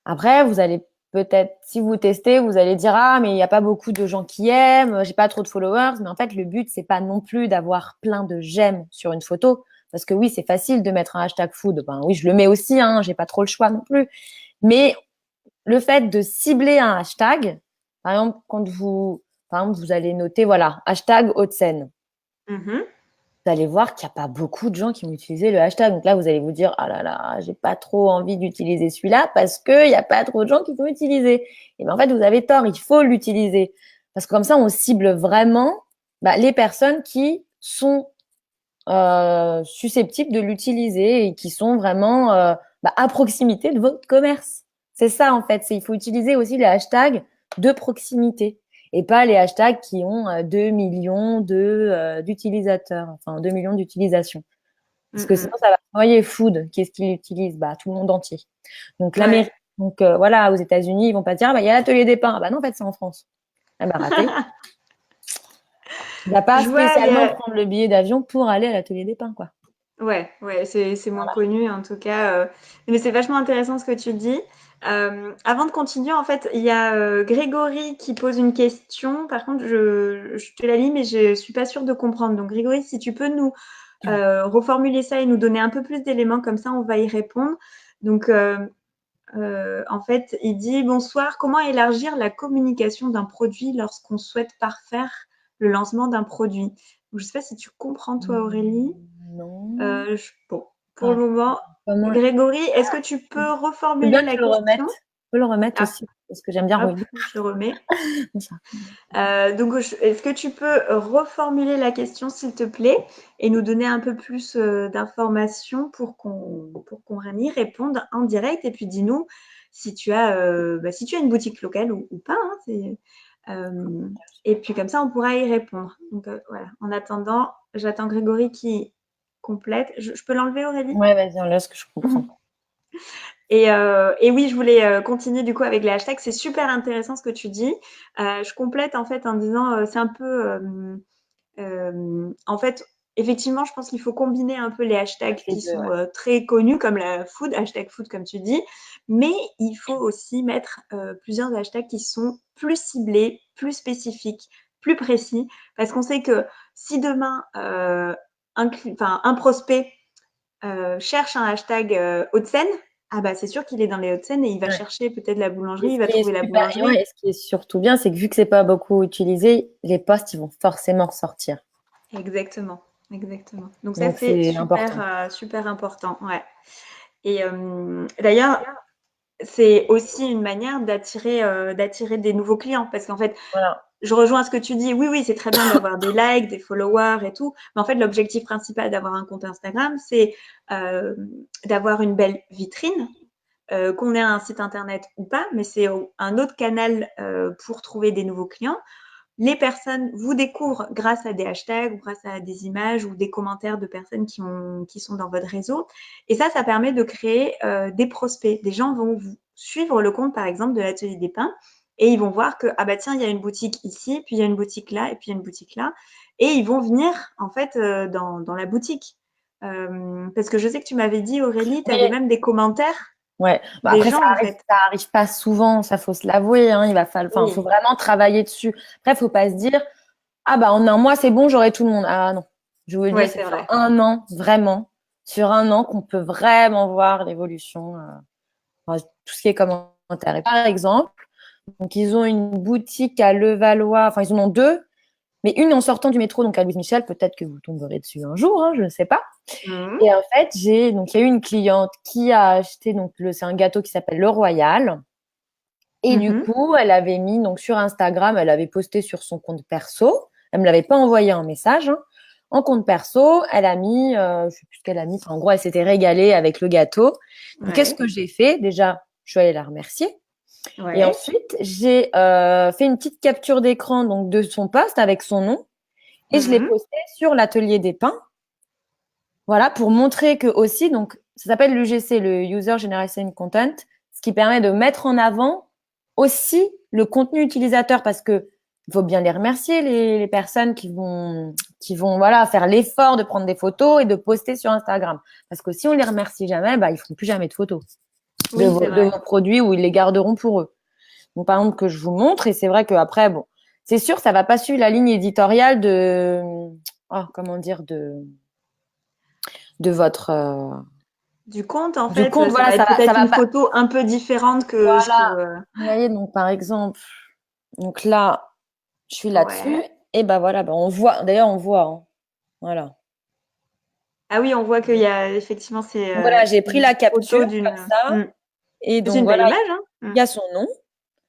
Après, vous allez peut-être, si vous testez, vous allez dire, ah, mais il n'y a pas beaucoup de gens qui aiment, j'ai pas trop de followers. Mais en fait, le but, c'est pas non plus d'avoir plein de j'aime sur une photo. Parce que oui, c'est facile de mettre un hashtag food. Ben oui, je le mets aussi, hein, j'ai pas trop le choix non plus. Mais le fait de cibler un hashtag, par exemple, par exemple, vous allez noter, voilà, hashtag Haute-Seine. Mhm. Vous allez voir qu'il n'y a pas beaucoup de gens qui vont utiliser le hashtag. Donc là, vous allez vous dire, ah là là, j'ai pas trop envie d'utiliser celui-là parce qu'il n'y a pas trop de gens qui vont utiliser. Et bien, en fait, vous avez tort, il faut l'utiliser. Parce que comme ça, on cible vraiment les personnes qui sont susceptibles de l'utiliser et qui sont vraiment à proximité de votre commerce. C'est ça en fait. Il faut utiliser aussi les hashtags de proximité et pas les hashtags qui ont 2 millions d'utilisateurs, enfin 2 millions d'utilisations. Parce que sinon, Mhm. ça va noyer food. Qu'est-ce qu'ils utilisent? Bah, tout le monde entier. Donc, Ouais. l'Amérique. Donc, voilà, aux États-Unis, ils vont pas dire, ah, bah, il y a l'atelier des pains. Ah, bah, non, en fait, c'est en France. Ah, bah, raté. Il va pas Je vois, il y spécialement a, prendre le billet d'avion pour aller à l'atelier des pains, quoi. ouais, ouais, c'est moins Voilà. connu en tout cas, mais c'est vachement intéressant ce que tu dis. Avant de continuer, en fait, il y a Grégory qui pose une question. Par contre, je te la lis, mais je suis pas sûre de comprendre. Donc, Grégory, si tu peux nous reformuler ça et nous donner un peu plus d'éléments, comme ça, on va y répondre. Donc, en fait, il dit bonsoir. Comment élargir la communication d'un produit lorsqu'on souhaite parfaire le lancement d'un produit? Donc, je sais pas si tu comprends toi, Aurélie. Non. Bon, pour Ah, le moment, comment... Grégory, est-ce que tu Je peux veux reformuler bien que la tu le remettes. question? Tu peux le remettre Ah, aussi, parce que j'aime bien hop, relire. je le remets. Comme ça. Donc, est-ce que tu peux reformuler la question, s'il te plaît, et nous donner un peu plus d'informations pour qu'on y réponde en direct? Et puis, dis-nous si tu as une boutique locale ou pas. Hein, et puis, comme ça, on pourra y répondre. Donc, voilà. En attendant, j'attends Grégory qui complète. Je peux l'enlever, Aurélie? Ouais, vas-y, on laisse que je comprends. Et oui, je voulais continuer du coup avec les hashtags. C'est super intéressant ce que tu dis. Je complète en fait en disant c'est un peu en fait effectivement je pense qu'il faut combiner un peu les hashtags Les qui deux, sont ouais. très connus comme la food, hashtag food comme tu dis, mais il faut aussi mettre plusieurs hashtags qui sont plus ciblés, plus spécifiques, plus précis, parce qu'on sait que si demain un prospect cherche un hashtag Hauts-de-Seine, ah bah c'est sûr qu'il est dans les Hauts-de-Seine et il va Ouais. chercher peut-être la boulangerie, Et ce il va qui est trouver la super, boulangerie. ouais, et ce qui est surtout bien, c'est que vu que c'est pas beaucoup utilisé, les posts, ils vont forcément ressortir. Exactement, exactement. Donc ça Donc, c'est c'est super, important. super important, ouais. Et d'ailleurs, c'est aussi une manière d'attirer des nouveaux clients parce qu'en fait, Voilà. je rejoins ce que tu dis. Oui, oui, c'est très bien d'avoir des likes, des followers et tout. Mais en fait, l'objectif principal d'avoir un compte Instagram, c'est d'avoir une belle vitrine, qu'on ait un site internet ou pas, mais c'est un autre canal pour trouver des nouveaux clients. Les personnes vous découvrent grâce à des hashtags, ou grâce à des images ou des commentaires de personnes qui sont dans votre réseau. Et ça permet de créer des prospects. Des gens vont vous suivre le compte, par exemple, de l'Atelier des Pins et ils vont voir que, ah bah tiens, il y a une boutique ici, puis il y a une boutique là, et puis il y a une boutique là. Et ils vont venir, en fait, dans la boutique. Parce que je sais que tu m'avais dit, Aurélie, tu Oui, avais même des commentaires ouais. des Après, gens, en fait. ça arrive pas souvent, ça faut se l'avouer, hein. Enfin, faut Oui, vraiment travailler dessus. Après, faut pas se dire, ah bah en un mois c'est bon, j'aurai tout le monde. Ah non, je vous le dis, ouais, c'est c'est sur vrai. un an vraiment. sur un an qu'on peut vraiment voir l'évolution, enfin, tout ce qui est commentaire. Et par exemple, donc ils ont une boutique à Levallois, enfin ils en ont deux, mais une en sortant du métro, donc à Louise Michel, peut-être que vous tomberez dessus un jour, hein, je ne sais pas. Mhm. Et en fait, donc il y a eu une cliente qui a acheté, donc c'est un gâteau qui s'appelle le Royal. Et du Mhm. coup, elle avait mis donc sur Instagram, elle avait posté sur son compte perso. Elle me l'avait pas envoyé en message, hein. En compte perso, elle a mis, je sais plus ce qu'elle a mis. Enfin, en gros, elle s'était régalée avec le gâteau. Donc, qu'est-ce Ouais. que j'ai fait? Déjà, je suis allée la remercier. Et Ouais. ensuite, j'ai fait une petite capture d'écran donc de son post avec son nom et je l'ai Mhm. posté sur l'atelier des pains. Voilà, pour montrer que aussi, donc, ça s'appelle l'UGC, le User Generated Content, ce qui permet de mettre en avant aussi le contenu utilisateur parce que il faut bien les remercier, les personnes qui vont, voilà, faire l'effort de prendre des photos et de poster sur Instagram. Parce que si on les remercie jamais, bah, ils feront plus jamais de photos Oui, c'est de vrai. vos produits ou ils les garderont pour eux. Donc, par exemple, que je vous montre, et c'est vrai qu'après, bon, c'est sûr, ça va pas suivre la ligne éditoriale comment dire, de votre, Du compte, en du fait, compte, ça voilà, va être ça peut-être va une pas. photo un peu différente que ce que. Voilà. Vous voyez, donc par exemple, donc là, je suis là-dessus, Ouais. et ben voilà, ben on voit, d'ailleurs, on voit, hein. Voilà. Ah oui, on voit qu'il y a effectivement Donc voilà, j'ai c'est pris une la photo capture comme d'une. ça, Mm. et C'est donc une belle voilà, image, hein. il y a son nom.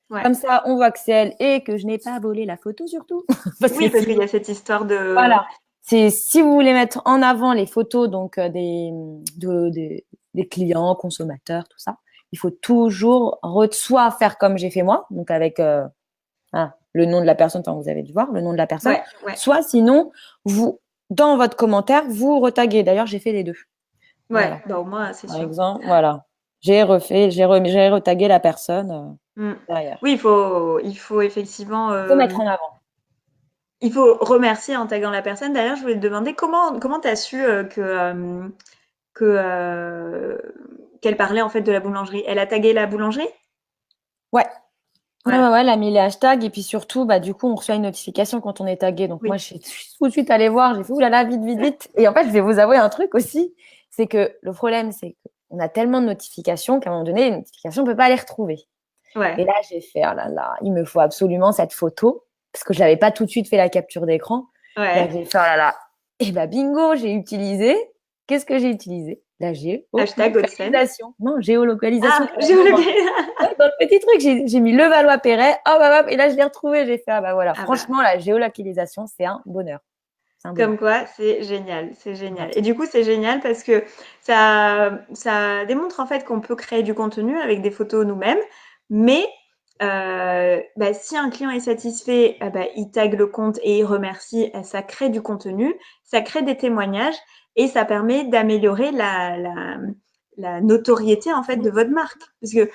Ouais. Comme ça, on voit que c'est elle et que je n'ai pas volé la photo surtout. Parce que Oui, parce qu'il y sinon, a cette histoire de. voilà. C'est si vous voulez mettre en avant les photos donc des clients, consommateurs, tout ça, il faut toujours soit faire comme j'ai fait moi, donc avec le nom de la personne, enfin, vous avez dû voir le nom de la personne, Ouais, ouais, soit sinon, vous, dans votre commentaire, vous retaguez. D'ailleurs, j'ai fait les deux. ouais. Voilà. Bah au moins, c'est Par sûr. exemple, voilà. J'ai retagué la personne Mm. derrière. Oui, il faut effectivement, Il faut mettre en avant. il faut remercier en taguant la personne. D'ailleurs, je voulais te demander comment tu as su que qu'elle parlait en fait de la boulangerie. Elle a tagué la boulangerie? Ouais. Ouais, Ouais. ouais, ouais, elle a mis les hashtags et puis surtout, bah, du coup, on reçoit une notification quand on est tagué. Donc, moi, Oui. je suis tout de suite allée voir. J'ai fait, oulala, vite, vite, vite. Et en fait, je vais vous avouer un truc aussi. C'est que le problème, c'est qu'on a tellement de notifications qu'à un moment donné, les notifications, on peut pas les retrouver. Et Ouais. là, j'ai fait, oh là là, il me faut absolument cette photo parce que je n'avais pas tout de suite fait la capture d'écran. Là, Ouais. j'ai fait, oh là là. Et bah, bingo, j'ai utilisé. Qu'est-ce que j'ai utilisé? La Hashtag Hauts-de-Seine. géolocalisation. Non, géolocalisation Ah, carrément. géolocalisation. Ouais, dans le petit truc, j'ai mis Levallois-Perret. Hop, hop, hop. Et là, je l'ai retrouvé. J'ai fait, ah bah voilà. Ah bah, Franchement, la géolocalisation, c'est un bonheur. C'est un bonheur. comme quoi, c'est génial, c'est génial. Ouais. Et du coup, c'est génial parce que ça démontre en fait qu'on peut créer du contenu avec des photos nous-mêmes, mais bah, si un client est satisfait, bah, il tag le compte et il remercie, ça crée du contenu, ça crée des témoignages et ça permet d'améliorer la notoriété en fait de votre marque. Parce que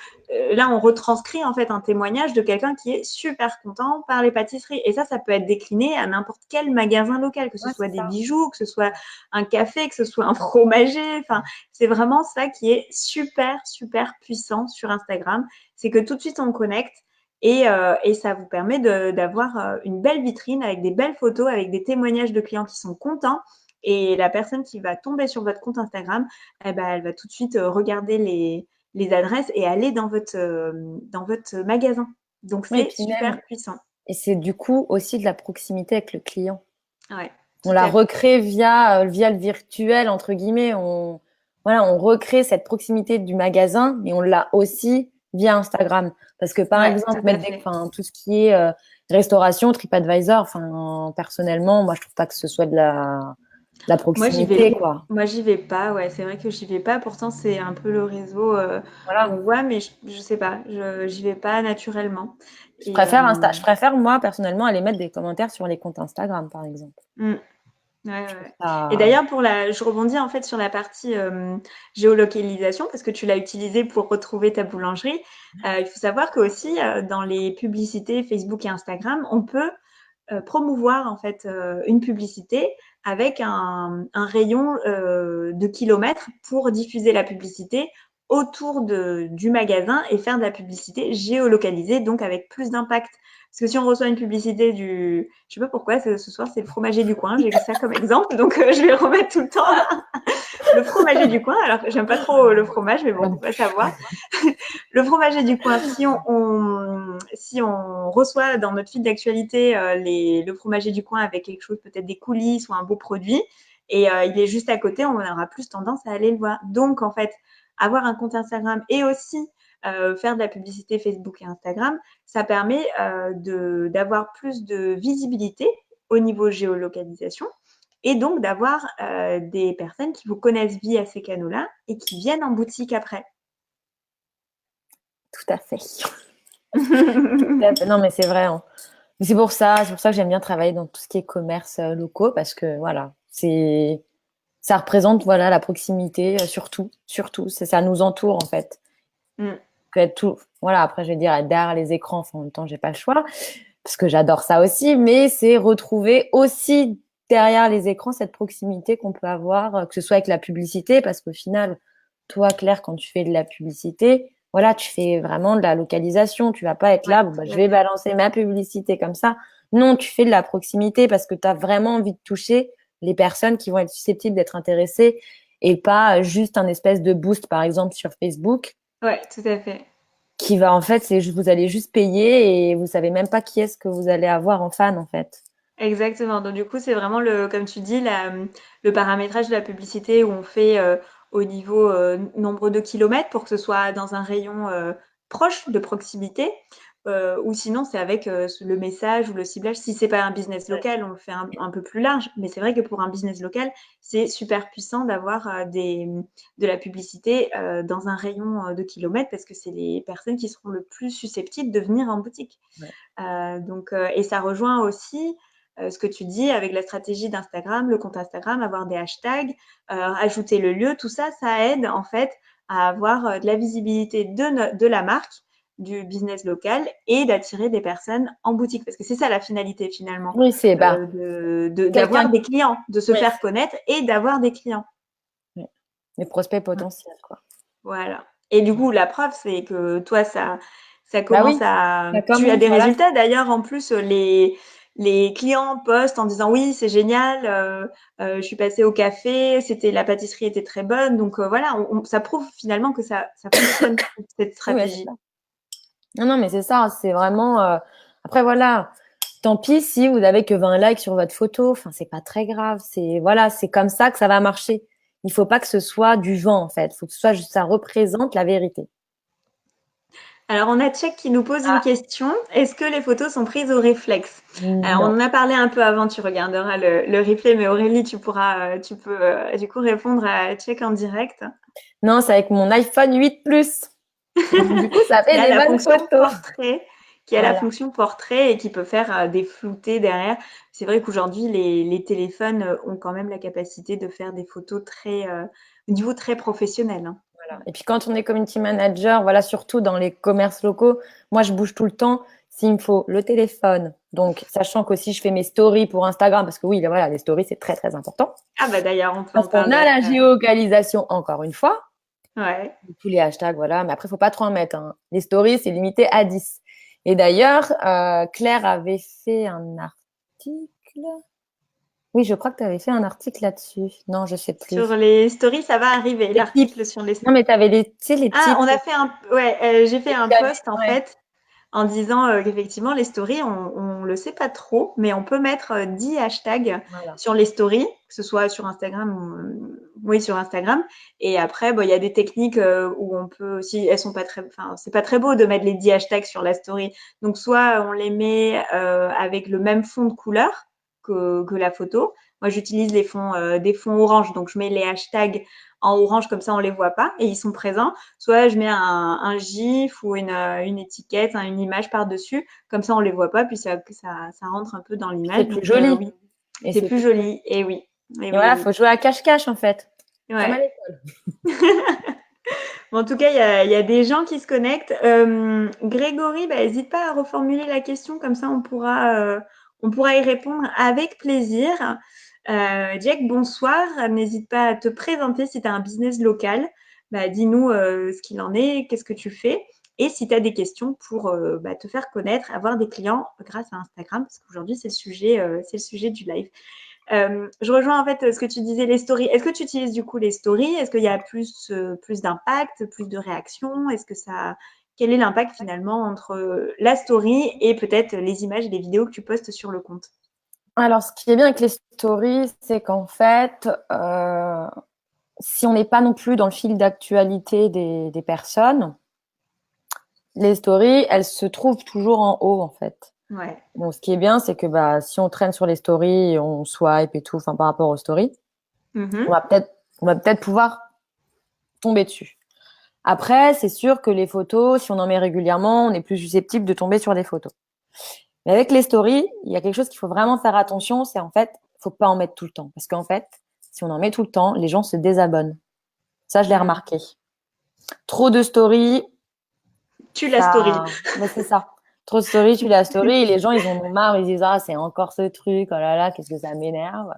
là, on retranscrit en fait un témoignage de quelqu'un qui est super content par les pâtisseries. Et ça peut être décliné à n'importe quel magasin local, que ce Ouais, soit c'est des ça. bijoux, que ce soit un café, que ce soit un fromager. Enfin, c'est vraiment ça qui est super, super puissant sur Instagram. C'est que tout de suite, on connecte. Et ça vous permet d'avoir une belle vitrine avec des belles photos, avec des témoignages de clients qui sont contents. Et la personne qui va tomber sur votre compte Instagram, eh ben, elle va tout de suite regarder les adresses et aller dans votre magasin. Donc, Oui, et c'est puis même, super puissant. et c'est du coup aussi de la proximité avec le client. Ouais, On tout la à fait. recrée via le virtuel, entre guillemets. Voilà, on recrée cette proximité du magasin, mais on l'a aussi via Instagram. Parce que, par Ouais, exemple, tout à fait. enfin, tout ce qui est restauration, TripAdvisor, enfin, personnellement, moi, je trouve pas que ce soit de la Moi, proximité, quoi. j'y vais pas. Ouais, c'est vrai que j'y vais pas. Pourtant, c'est un peu le réseau où on Voilà. voit, mais je sais pas. J'y vais pas naturellement. Et Je préfère, moi, personnellement, aller mettre des commentaires sur les comptes Instagram, par exemple. mm, ouais, Je trouve ouais. Et ça, d'ailleurs, je rebondis en fait sur la partie géolocalisation parce que tu l'as utilisé pour retrouver ta boulangerie. Il faut savoir que aussi dans les publicités Facebook et Instagram, on peut promouvoir en fait une publicité avec un rayon de kilomètres pour diffuser la publicité autour du magasin et faire de la publicité géolocalisée, donc avec plus d'impact. Parce que si on reçoit une publicité je sais pas pourquoi, ce soir c'est le fromager du coin, j'ai ça comme exemple, donc je vais le remettre tout le temps. Le fromager du coin. Alors que j'aime pas trop le fromage, mais bon, on va savoir. Le fromager du coin, si on reçoit dans notre fil d'actualité le fromager du coin avec quelque chose, peut-être des coulisses ou un beau produit, et il est juste à côté, on aura plus tendance à aller le voir. Donc, en fait, avoir un compte Instagram et aussi faire de la publicité Facebook et Instagram, ça permet d'avoir plus de visibilité au niveau géolocalisation et donc d'avoir des personnes qui vous connaissent via ces canaux-là et qui viennent en boutique après. Tout à fait. Non, mais c'est vrai. Hein. C'est pour ça que j'aime bien travailler dans tout ce qui est commerce locaux parce que voilà, ça représente voilà la proximité surtout. Ça nous entoure en fait. Peut être tout. Voilà. Après, je vais dire être derrière les écrans. Enfin, en même temps, j'ai pas le choix parce que j'adore ça aussi. Mais c'est retrouver aussi derrière les écrans cette proximité qu'on peut avoir, que ce soit avec la publicité, parce qu'au final, toi, Claire, quand tu fais de la publicité, voilà, tu fais vraiment de la localisation. Tu vas pas être là, bon, bah, je vais balancer ma publicité comme ça. Non, tu fais de la proximité parce que tu as vraiment envie de toucher les personnes qui vont être susceptibles d'être intéressées et pas juste un espèce de boost, par exemple, sur Facebook. Ouais, tout à fait. Qui va, en fait, vous allez juste payer et vous savez même pas qui est-ce que vous allez avoir en fan, en fait. Exactement. Donc, du coup, c'est vraiment comme tu dis, le paramétrage de la publicité où on fait au niveau nombre de kilomètres pour que ce soit dans un rayon proche de proximité. Ou sinon, c'est avec le message ou le ciblage. Si c'est pas un business local, on le fait un peu plus large. Mais c'est vrai que pour un business local, c'est super puissant d'avoir de la publicité dans un rayon de kilomètres parce que c'est les personnes qui seront le plus susceptibles de venir en boutique. Ouais. Et ça rejoint aussi ce que tu dis avec la stratégie d'Instagram, le compte Instagram, avoir des hashtags, ajouter le lieu, tout ça, ça aide en fait à avoir de la visibilité de la marque, du business local et d'attirer des personnes en boutique. Parce que c'est ça la finalité finalement, oui, c'est d'avoir des clients, de se faire connaître et d'avoir des clients. Oui. Des prospects potentiels, quoi. Voilà. Et du coup, la preuve, c'est que toi, ça commence à… Tu as des résultats d'ailleurs, en plus, les clients postent en disant oui, c'est génial, je suis passée au café, la pâtisserie était très bonne. Donc voilà, ça prouve finalement que ça fonctionne, cette stratégie. Oui, non, mais c'est ça, c'est vraiment… Après, voilà, tant pis si vous n'avez que 20 likes sur votre photo, enfin, c'est pas très grave. Voilà, c'est comme ça que ça va marcher. Il faut pas que ce soit du vent, en fait. Il faut que ce soit juste, ça représente la vérité. Alors, on a Tchèque qui nous pose une question. Est-ce que les photos sont prises au réflexe? Alors, on Non. en a parlé un peu avant, tu regarderas le replay, mais Aurélie, tu peux du coup répondre à Tchèque en direct. Non, c'est avec mon iPhone 8 Plus. Du coup, ça fait Qui a des la bonnes fonction photos. portrait, qui a la fonction portrait et qui peut faire des floutés derrière. C'est vrai qu'aujourd'hui, les téléphones ont quand même la capacité de faire des photos au niveau très professionnel. Hein. Voilà. Et puis quand on est community manager, voilà, surtout dans les commerces locaux, moi je bouge tout le temps. S'il me faut le téléphone, donc sachant qu'aussi je fais mes stories pour Instagram, parce que oui, voilà, les stories c'est très très important. Ah bah d'ailleurs, on peut parce en parler. Parce qu'on a la géolocalisation encore une fois. Ouais. Tous les hashtags, voilà. Mais après, il ne faut pas trop en mettre. Hein. Les stories, c'est limité à 10. Et d'ailleurs, Claire avait fait un article. Oui, je crois que tu avais fait un article là-dessus. Non, je ne sais plus. Sur les stories, ça va arriver, l'article sur les stories. Non, mais tu avais les tips. Ah, on a fait j'ai fait un post en fait en disant qu'effectivement les stories, on le sait pas trop, mais on peut mettre 10 hashtags sur les stories, que ce soit sur Instagram oui, sur Instagram. Et après, il y a des techniques où on peut aussi, elles sont pas très, enfin, c'est pas très beau de mettre les 10 hashtags sur la story. Donc, soit on les met avec le même fond de couleur que la photo. Moi, j'utilise des fonds orange, donc je mets les hashtags en orange, comme ça on les voit pas et ils sont présents. Soit je mets un gif ou une étiquette, une image par-dessus, comme ça on les voit pas, puis ça rentre un peu dans l'image. C'est plus joli. Oui. C'est plus joli, et oui. Et voilà, faut jouer à cache-cache en fait. Ouais. Comme à l'école. Bon, en tout cas, il y a des gens qui se connectent. Grégory, n'hésite pas à reformuler la question, comme ça on pourra y répondre avec plaisir. Jack, bonsoir. N'hésite pas à te présenter si tu as un business local. Dis-nous ce qu'il en est, qu'est-ce que tu fais. Et si tu as des questions pour te faire connaître, avoir des clients grâce à Instagram, parce qu'aujourd'hui, c'est le sujet du live. Je rejoins en fait ce que tu disais, les stories. Est-ce que tu utilises du coup les stories? Est-ce qu'il y a plus d'impact, plus de réactions? Quel est l'impact finalement entre la story et peut-être les images et les vidéos que tu postes sur le compte? Alors, ce qui est bien avec les stories, c'est qu'en fait, si on n'est pas non plus dans le fil d'actualité des personnes, les stories, elles se trouvent toujours en haut, en fait. Ouais. Bon, ce qui est bien, c'est que si on traîne sur les stories, on swipe et tout, enfin par rapport aux stories, on Mhm. va peut-être on va peut-être pouvoir tomber dessus. Après, c'est sûr que les photos, si on en met régulièrement, on est plus susceptible de tomber sur des photos. Mais avec les stories, il y a quelque chose qu'il faut vraiment faire attention, c'est en fait, faut pas en mettre tout le temps. Parce qu'en fait, si on en met tout le temps, les gens se désabonnent. Ça, je l'ai Mm. remarqué. Trop de stories, Tu la story. mais c'est ça. Trop de stories, tu la story, et les gens, ils en ont marre, ils disent, ah, c'est encore ce truc, oh là là, qu'est-ce que ça m'énerve.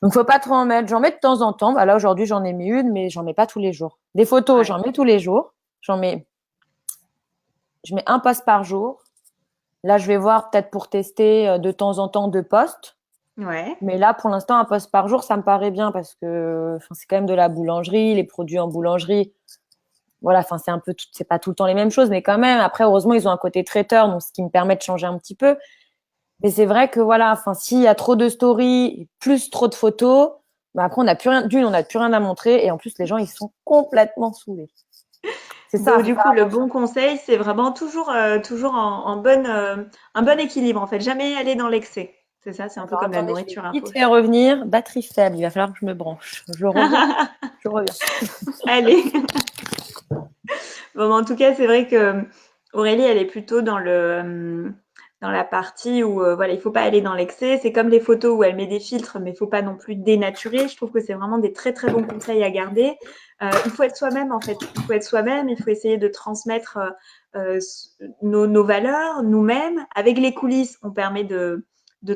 Donc, faut pas trop en mettre. J'en mets de temps en temps. Là, aujourd'hui, j'en ai mis une, mais j'en mets pas tous les jours. Des photos, Ouais. j'en mets tous les jours. Je mets un post par jour. Là, je vais voir peut-être pour tester de temps en temps 2 posts. Ouais. Mais là, pour l'instant, un post par jour, ça me paraît bien parce que c'est quand même de la boulangerie, les produits en boulangerie. Voilà, c'est pas tout le temps les mêmes choses, mais quand même. Après, heureusement, ils ont un côté traiteur, donc ce qui me permet de changer un petit peu. Mais c'est vrai que voilà, s'il y a trop de stories, plus trop de photos, après, on n'a plus rien, on n'a plus rien à montrer. Et en plus, les gens, ils sont complètement saoulés. C'est ça, Donc, faut du faire coup, le attention. bon conseil, c'est vraiment toujours un bon équilibre, en fait. Jamais aller dans l'excès. C'est ça, c'est un peu Alors, comme la attendez, je vais nourriture un vite peu. fait revenir. Batterie faible, il va falloir que je me branche. Je reviens, je reviens. Allez. Bon, en tout cas, c'est vrai que Aurélie, elle est plutôt dans la partie où voilà, il faut pas aller dans l'excès. C'est comme les photos où elle met des filtres, mais il faut pas non plus dénaturer. Je trouve que c'est vraiment des très très bons conseils à garder. Il faut être soi-même en fait. Il faut être soi-même. Il faut essayer de transmettre nos valeurs, nous-mêmes. Avec les coulisses, on permet de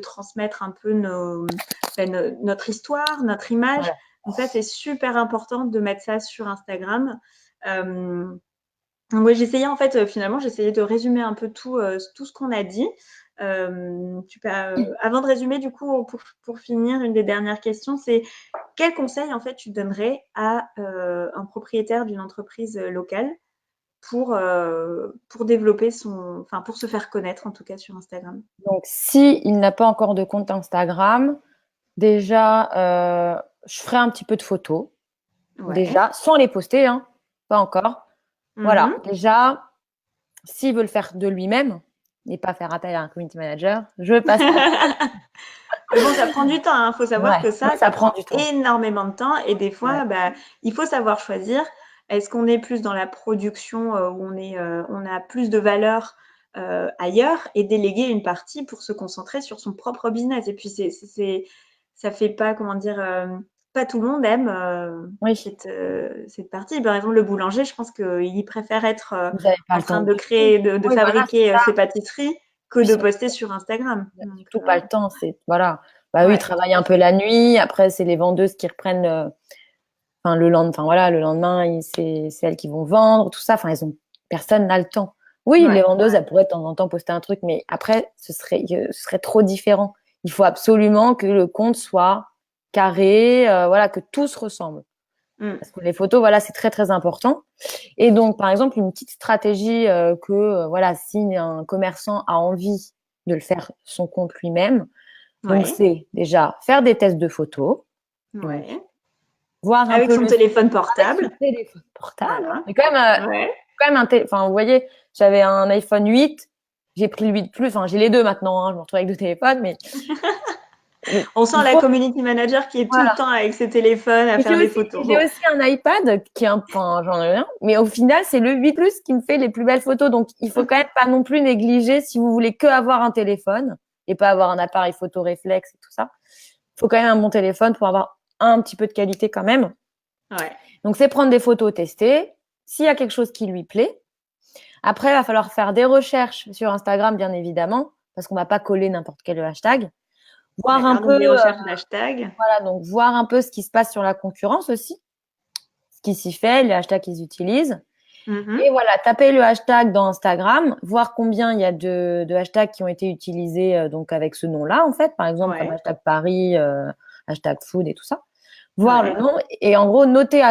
transmettre un peu notre histoire, notre image. Voilà. Donc ça, c'est super important de mettre ça sur Instagram. Euh, Ouais, j'essayais en fait, finalement, j'essayais de résumer un peu tout ce qu'on a dit. Avant de résumer, du coup, pour finir, une des dernières questions, c'est quel conseil en fait tu donnerais à un propriétaire d'une entreprise locale pour développer enfin pour se faire connaître en tout cas sur Instagram. Donc, si il n'a pas encore de compte Instagram, déjà, je ferai un petit peu de photos, Ouais. déjà, sans les poster, hein, pas encore. Voilà, Mhm. déjà, s'il veut le faire de lui-même et pas faire appel à un community manager, je passe. Mais bon, ça prend du temps. Il faut savoir Ouais, que ouais, ça ça prend prend du temps. énormément de temps. Et des Ouais. fois, il faut savoir choisir. Est-ce qu'on est plus dans la production où on a plus de valeur ailleurs et déléguer une partie pour se concentrer sur son propre business. Et puis, ça fait pas, comment dire, pas tout le monde aime Oui, cette partie. Par exemple, le boulanger, je pense qu'il préfère être vous n'avez pas en le train temps de du tout. créer, de Oui, voilà, c'est fabriquer ça. ses pâtisseries que Puis, de poster sur Instagram. il n'a Donc, surtout pas le temps. C'est voilà. Bah oui, ils ouais, travaillent tout à un peu fait. la nuit. Après, c'est les vendeuses qui reprennent. Enfin, le lendemain, c'est elles qui vont vendre, tout ça. Enfin, personne n'a le temps. Oui, les Ouais, vendeuses, elles pourraient de temps en temps poster un truc, mais après, ce serait trop différent. Il faut absolument que le compte soit carré, voilà, que tout se ressemble. mm, Parce que les photos, voilà, c'est très très important. Et donc, par exemple, une petite stratégie voilà, si un commerçant a envie de le faire son compte lui-même, donc ouais, c'est déjà faire des tests de photos, donc ouais. voir un Avec peu son téléphone avec son portable. téléphone portable. Voilà. Mais Ouais. quand même enfin, vous voyez, j'avais un iPhone 8, j'ai pris le 8 Plus, enfin, j'ai les deux maintenant, hein, je me retrouve avec deux téléphones, mais On sent il la faut, community manager qui est tout le voilà. temps avec ses téléphones à Et faire des photos. j'ai Bon. aussi un iPad qui est enfin, j'en ai rien, mais au final, c'est le 8 Plus qui me fait les plus belles photos. Donc, il faut quand même pas non plus négliger si vous voulez que avoir un téléphone et pas avoir un appareil photo réflexe et tout ça. Il faut quand même un bon téléphone pour avoir un petit peu de qualité quand même. Ouais. Donc, c'est prendre des photos, tester. S'il y a quelque chose qui lui plaît, après, il va falloir faire des recherches sur Instagram, bien évidemment, parce qu'on va pas coller n'importe quel hashtag. Voir un D'accord. peu, Donc, des recherches d'hashtag. voilà, donc voir un peu ce qui se passe sur la concurrence aussi, ce qui s'y fait, les hashtags qu'ils utilisent. Mhm. Et voilà, taper le hashtag dans Instagram, voir combien il y a de hashtags qui ont été utilisés donc avec ce nom-là, en fait, par exemple, comme Ouais, hashtag Paris, hashtag food et tout ça. Voir le ouais. nom et en gros, noter,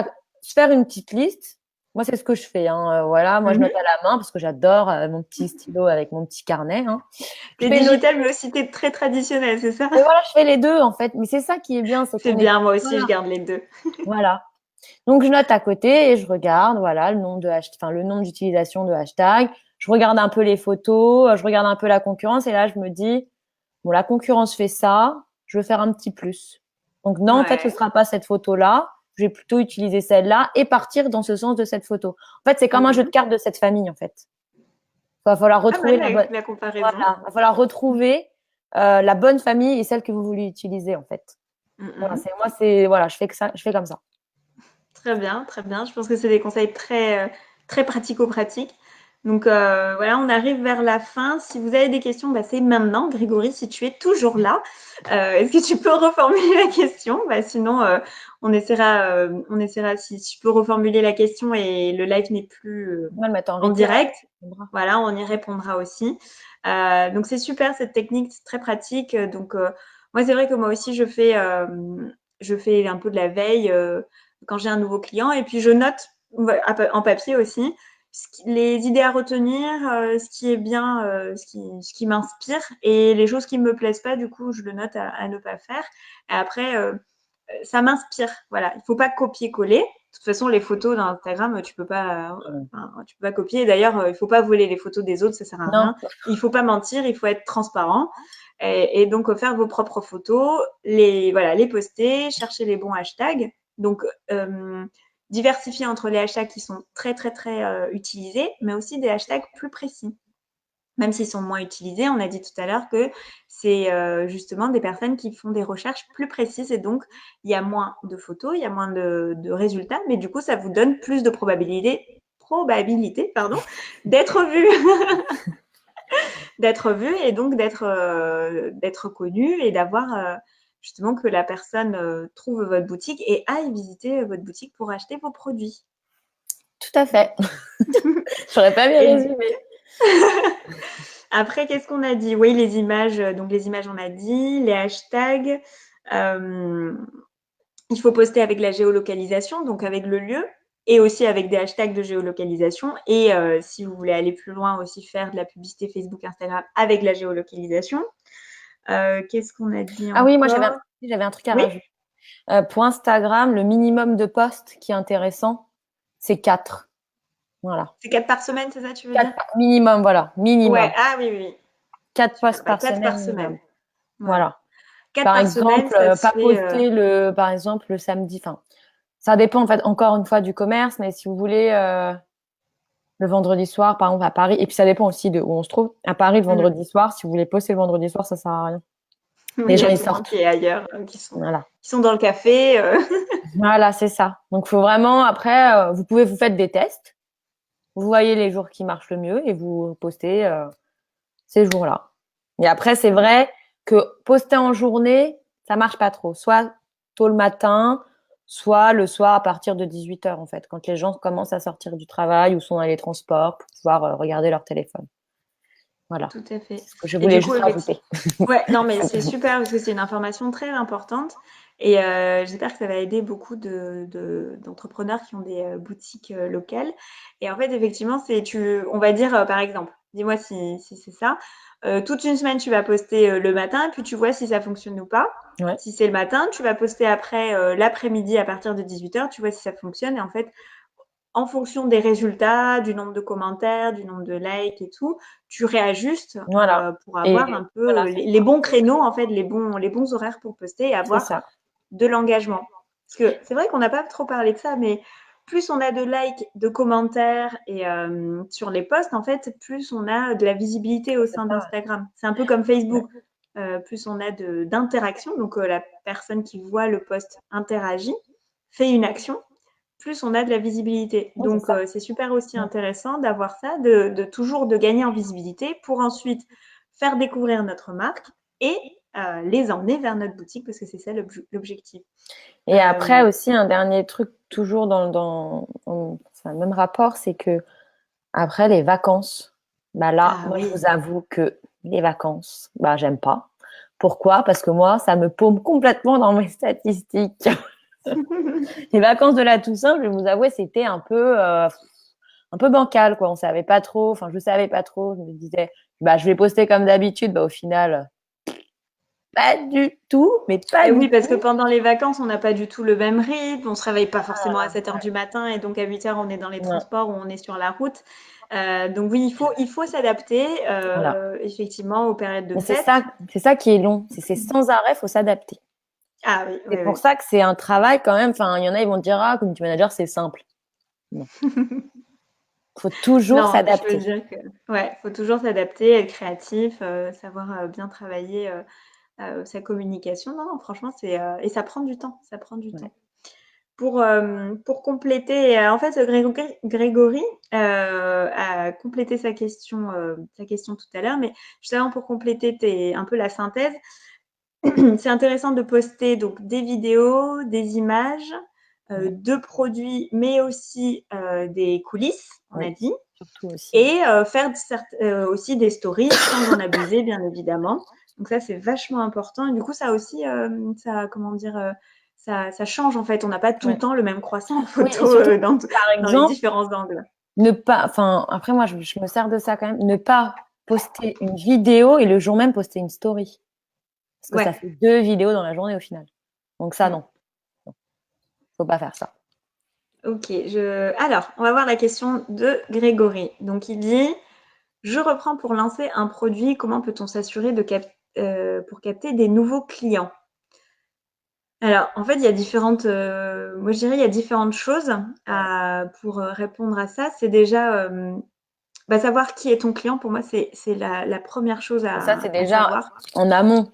se faire une petite liste. Moi, c'est ce que je fais. Hein. Voilà, moi, je note Mhm. à la main parce que j'adore mon petit stylo avec mon petit carnet. Hein. Je T'es fais noter. digital, mais aussi t'es très traditionnel, c'est ça? Et voilà, je fais les deux, en fait. Mais c'est ça qui est bien, c'est C'est qu'on est. bien, moi aussi, je Voilà. garde les deux. Voilà. Donc, je note à côté et je regarde, voilà, le nombre d'utilisation de hashtag. Je regarde un peu les photos, je regarde un peu la concurrence et là, je me dis, bon, la concurrence fait ça, je veux faire un petit plus. Donc, non, en fait, ce Ouais. sera pas cette photo-là. Je vais plutôt utiliser celle-là et partir dans ce sens de cette photo. En fait, c'est comme un jeu de Mhm. cartes de cette famille, en fait. Il va falloir Pas mal retrouver la bonne, la comparaison. voilà, va falloir retrouver la bonne famille et celle que vous voulez utiliser, en fait. Voilà, Mhm. voilà, je fais que ça, je fais comme ça. Très bien, très bien. Je pense que c'est des conseils très pratico-pratiques. Donc voilà, on arrive vers la fin. Si vous avez des questions, bah, c'est maintenant. Grégory, si tu es toujours là, est-ce que tu peux reformuler la question? Bah, sinon, on essaiera si tu peux reformuler la question et le live n'est plus Moi, le mettre en en replay. direct. Voilà, on y répondra aussi. Donc c'est super cette technique, c'est très pratique. Donc moi, c'est vrai que moi aussi, je fais un peu de la veille. Quand j'ai un nouveau client. Et puis, je note en papier aussi les idées à retenir, ce qui est bien, ce qui m'inspire et les choses qui ne me plaisent pas, du coup, je le note à ne pas faire. Et après, ça m'inspire. Voilà, il ne faut pas copier-coller. De toute façon, les photos d'Instagram, tu peux pas copier. D'ailleurs, il ne faut pas voler les photos des autres, ça sert à Non, rien. Il ne faut pas mentir, il faut être transparent. Et donc, faire vos propres photos, voilà, les poster, chercher les bons hashtags. Donc, diversifier entre les hashtags qui sont très utilisés, mais aussi des hashtags plus précis. Même s'ils sont moins utilisés, on a dit tout à l'heure que c'est justement des personnes qui font des recherches plus précises et donc il y a moins de photos, il y a moins de résultats, mais du coup, ça vous donne plus de probabilité d'être vu. D'être vu et donc d'être connu et d'avoir justement que la personne trouve votre boutique et aille visiter votre boutique pour acheter vos produits. tout à fait. J'aurais pas bien Et résumé. après, qu'est-ce qu'on a dit? Oui, les images, donc les images, on a dit, les hashtags. Euh, il faut poster avec la géolocalisation, donc avec le lieu, et aussi avec des hashtags de géolocalisation. Et si vous voulez aller plus loin, aussi faire de la publicité Facebook, Instagram avec la géolocalisation. Qu'est-ce qu'on a dit Ah oui, moi encore? j'avais un truc à Oui, rajouter. Pour Instagram, le minimum de posts qui est intéressant, c'est 4. Voilà. c'est 4 par semaine, c'est ça, tu veux 4 dire? minimum, voilà. Ouais, Minimum. ah oui, oui. 4 Super. posts Bah, par 4 semaine par semaine. minimum. Ouais. Voilà. 4 Par par semaine, exemple, ça se pas fait. poster par exemple, le samedi. Enfin, ça dépend en fait encore une fois du commerce, mais si vous voulez le vendredi soir, par exemple à Paris, et puis ça dépend aussi de où on se trouve. À Paris le vendredi soir, si vous voulez poster le vendredi soir, ça sert à rien. Oui, Les il y gens a ils tout le monde sortent. qui est ailleurs, Voilà. qui sont dans le café. Voilà, c'est ça. Donc, faut vraiment, après, vous faites des tests. Vous voyez les jours qui marchent le mieux et vous postez ces jours-là. Et après, c'est vrai que poster en journée, ça marche pas trop. Soit tôt le matin, soit le soir à partir de 18 h en fait, quand les gens commencent à sortir du travail ou sont dans les transports pour pouvoir regarder leur téléphone. Voilà. Tout à fait. C'est ce que je Et voulais du coup, juste effectivement. rajouter. Ouais, non, mais c'est super parce que c'est une information très importante. Et j'espère que ça va aider beaucoup d'entrepreneurs qui ont des boutiques locales. Et en fait, effectivement, on va dire, par exemple, dis-moi si c'est ça. Toute une semaine, tu vas poster le matin, puis tu vois si ça fonctionne ou pas. Ouais. Si c'est le matin, tu vas poster après l'après-midi à partir de 18 h, tu vois si ça fonctionne. Et en fait, en fonction des résultats, du nombre de commentaires, du nombre de likes et tout, tu réajustes Voilà. pour Et avoir un peu voilà, c'est les ça. bons créneaux, en fait, les bons horaires pour poster et C'est avoir ça. de l'engagement. Parce que c'est vrai qu'on n'a pas trop parlé de ça, mais plus on a de likes, de commentaires et sur les posts, en fait, plus on a de la visibilité au C'est sein ça. d'Instagram. C'est un peu comme Facebook. Plus on a d'interaction, donc la personne qui voit le post interagit, fait une action, plus on a de la visibilité. Ouais, c'est Donc, ça. c'est super aussi Mm. intéressant d'avoir ça, toujours de gagner en visibilité pour ensuite faire découvrir notre marque et les emmener vers notre boutique parce que c'est ça l'objectif. Et après aussi, un dernier truc, toujours c'est un même rapport, c'est que après les vacances, bah là, Ah moi je oui. vous avoue que les vacances, bah j'aime pas. Pourquoi? Parce que moi, ça me paume complètement dans mes statistiques. Les vacances de la Toussaint, je vais vous avouer, c'était un peu bancal, quoi. On savait pas trop. Enfin, je savais pas trop. Je me disais, bah, je vais poster comme d'habitude. Bah, au final, pas du tout, mais pas Et du oui, parce que tout. pendant les vacances, on n'a pas du tout le même rythme. On se réveille pas forcément à Voilà. 7 heures du matin et donc à 8 heures, on est dans les Non, transports ou on est sur la route. Donc oui, il faut s'adapter voilà. effectivement aux périodes de Mais fête. c'est ça qui est long. C'est sans arrêt, faut s'adapter. Ah oui, C'est oui, pour oui. ça que c'est un travail quand même. Enfin, il y en a, ils vont dire, ah, community manager, c'est simple. Non. Faut toujours Non, je veux s'adapter. dire que ouais, faut toujours s'adapter, être créatif, savoir bien travailler sa communication. Non, non, franchement, et ça prend du temps, ça prend du Ouais. temps. Pour compléter, en fait, Grégory a complété sa question tout à l'heure, mais justement pour compléter un peu la synthèse, c'est intéressant de poster donc des vidéos, des images de produits, mais aussi des coulisses, on a Oui, dit, surtout aussi. et faire aussi des stories sans en abuser, bien évidemment. Donc ça, c'est vachement important. Et du coup, ça aussi, comment dire, ça change en fait. On n'a pas tout le Ouais. temps le même croissant en Oui, et photo surtout, par dans les exemple, différents angles. ne pas, enfin, après moi, je me sers de ça quand même, ne pas poster une vidéo et le jour même poster une story. Parce que ça Ouais. fait 2 vidéos dans la journée au final. Donc ça, Mm. non, faut pas faire ça. Ok. Alors, on va voir la question de Grégory. Donc, il dit, je reprends pour lancer un produit. Comment peut-on s'assurer pour capter des nouveaux clients? Alors, en fait, il y a moi je dirais, il y a différentes choses Ouais. pour répondre à ça. C'est déjà savoir qui est ton client. Pour moi, c'est la première chose Et ça, c'est à déjà savoir. en amont.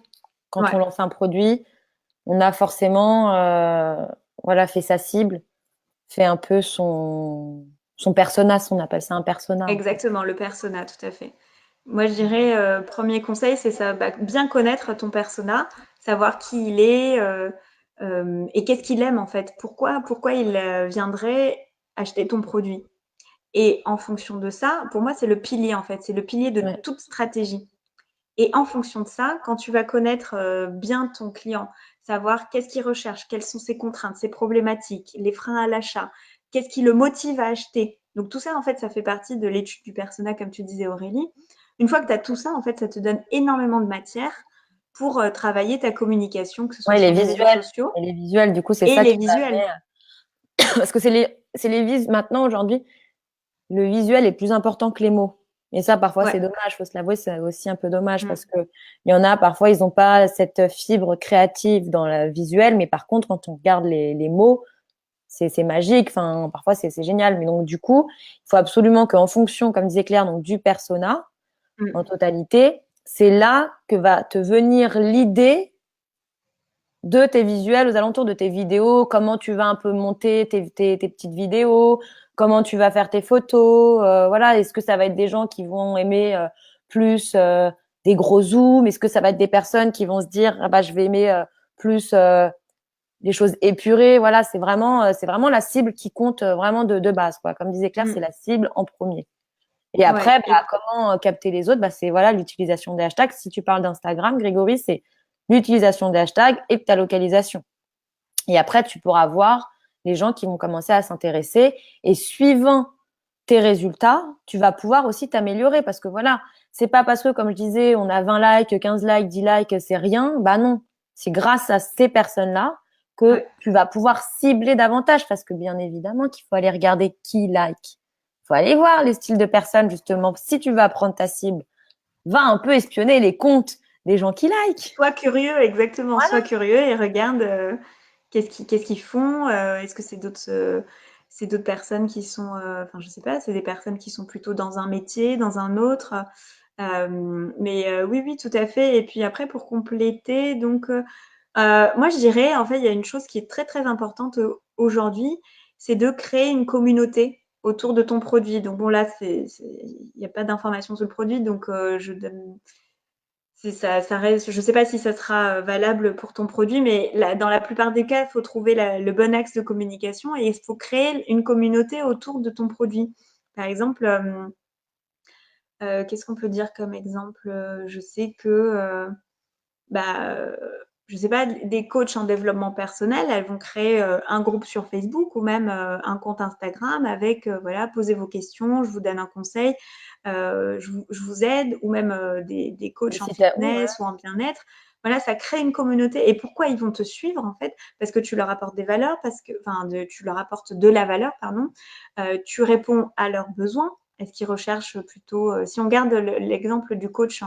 Quand Ouais, on lance un produit, on a forcément, voilà, fait sa cible, fait un peu son persona, on appelle ça un persona en fait. exactement, le persona, tout à fait. Moi, je dirais, premier conseil, c'est ça, bien connaître ton persona, savoir qui il est et qu'est-ce qu'il aime en fait. Pourquoi il viendrait acheter ton produit. Et en fonction de ça, pour moi, c'est le pilier en fait, c'est le pilier de Ouais. toute stratégie. Et en fonction de ça, quand tu vas connaître bien ton client, savoir qu'est-ce qu'il recherche, quelles sont ses contraintes, ses problématiques, les freins à l'achat, qu'est-ce qui le motive à acheter. Donc tout ça, en fait, ça fait partie de l'étude du persona, comme tu disais Aurélie. Une fois que tu as tout ça, en fait, ça te donne énormément de matière pour travailler ta communication, que ce soit Ouais, les sur les réseaux visuels. sociaux Et les visuels, du coup, c'est et ça les qui visuels. parce que c'est les vis maintenant aujourd'hui, le visuel est plus important que les mots. Et ça, parfois, Ouais. c'est dommage. Faut se l'avouer, c'est aussi un peu dommage Mm. parce que il y en a, parfois, ils n'ont pas cette fibre créative dans le visuel, mais par contre, quand on regarde les mots, c'est magique. Enfin, parfois, c'est génial. Mais donc, du coup, il faut absolument qu'en fonction, comme disait Claire, donc du persona, en Mm. totalité, c'est là que va te venir l'idée de tes visuels aux alentours de tes vidéos, comment tu vas un peu monter tes petites vidéos, comment tu vas faire tes photos, voilà, est-ce que ça va être des gens qui vont aimer plus des gros zooms, est-ce que ça va être des personnes qui vont se dire ah bah je vais aimer plus des choses épurées, voilà, c'est vraiment la cible qui compte vraiment de base quoi. Comme disait Claire, c'est Mm. la cible en premier. Et Ouais. après, bah, comment capter les autres? Bah, c'est voilà l'utilisation des hashtags. Si tu parles d'Instagram, Grégory, c'est l'utilisation des hashtags et de ta localisation. Et après, tu pourras voir les gens qui vont commencer à s'intéresser. Et suivant tes résultats, tu vas pouvoir aussi t'améliorer parce que voilà, c'est pas parce que, comme je disais, on a 20 likes, 15 likes, 10 likes, c'est rien. Bah non, c'est grâce à ces personnes-là que Ouais. tu vas pouvoir cibler davantage parce que bien évidemment qu'il faut aller regarder qui like. Il faut aller voir les styles de personnes justement. Si tu vas prendre ta cible, va un peu espionner les comptes des gens qui like. Sois curieux, exactement. Sois Voilà. curieux et regarde qu'est-ce qu'ils font. Est-ce que c'est d'autres personnes qui sont, enfin, je sais pas, c'est des personnes qui sont plutôt dans un métier, dans un autre. Mais oui, oui, tout à fait. Et puis après, pour compléter, donc, moi, je dirais, en fait, il y a une chose qui est très, très importante aujourd'hui, c'est de créer une communauté autour de ton produit. Donc bon, là, il n'y a pas d'informations sur le produit, donc je donne ça reste, je ne sais pas si ça sera valable pour ton produit, mais dans la plupart des cas, il faut trouver le bon axe de communication et il faut créer une communauté autour de ton produit. Par exemple, qu'est-ce qu'on peut dire comme exemple? Je sais que bah, je sais pas, des coachs en développement personnel, elles vont créer un groupe sur Facebook ou même un compte Instagram avec, voilà, posez vos questions, je vous donne un conseil, je vous aide, ou même des coachs en Ouais. fitness ou en bien-être. Voilà, ça crée une communauté. Et pourquoi ils vont te suivre en fait? Parce que tu leur apportes des valeurs, tu leur apportes de la valeur, pardon. Tu réponds à leurs besoins. Est-ce qu'ils recherchent plutôt, si on garde l'exemple du coach